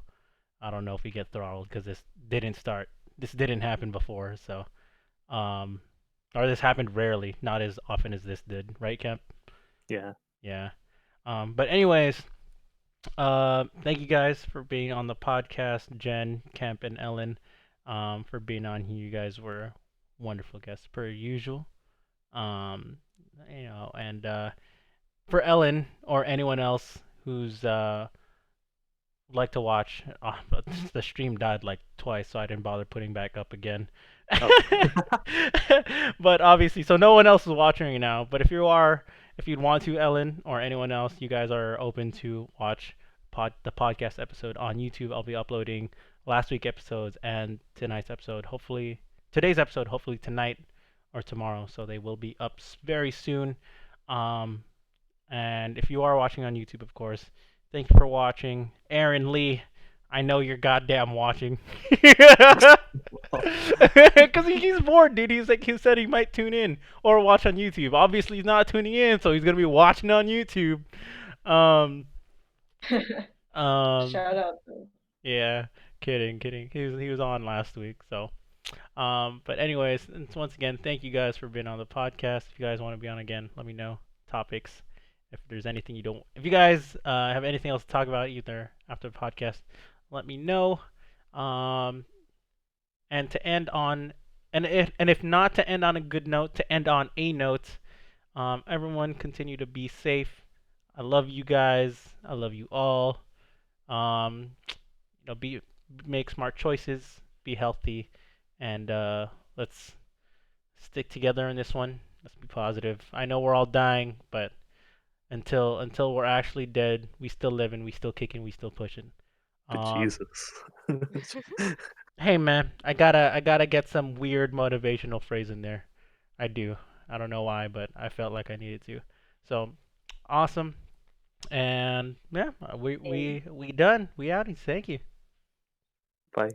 I don't know if we get throttled because this didn't happen before. So um, or this happened rarely, not as often as this did, right, Kemp? yeah. Yeah. But anyways, thank you guys for being on the podcast, Jen, Kemp, and Ellen, for being on here. You guys were wonderful guests per usual. Um, and for Ellen or anyone else who's like to watch, but the stream died like twice, so I didn't bother putting back up again. Oh. But obviously, so no one else is watching it now. But if you'd want to, Ellen or anyone else, you guys are open to watch the podcast episode on YouTube. I'll be uploading last week episodes and today's episode, hopefully tonight or tomorrow. So they will be up very soon. Um, and if you are watching on YouTube, of course, thank you for watching. Aaron Lee, I know you're goddamn watching. Oh, Because he's bored, dude. He said he might tune in or watch on YouTube. Obviously, he's not tuning in, so he's gonna be watching on YouTube. Um, um, Shout out though. yeah, kidding. He was on last week, so. But anyways, and once again, thank you guys for being on the podcast. If you guys want to be on again, let me know topics. If there's anything you don't, if you guys have anything else to talk about either after the podcast, let me know. Um, and to end on, and if not to end on a good note, to end on a note. Everyone continue to be safe. I love you guys. I love you all. Be make smart choices. Be healthy, and let's stick together in this one. Let's be positive. I know we're all dying, but until we're actually dead, we still living, we still kicking, we still pushing. Um, Jesus. hey man, I gotta get some weird motivational phrase in there. I do. I don't know why, but I felt like I needed to. So awesome. And yeah, we Okay. we we done. We out. Thank you. Bye.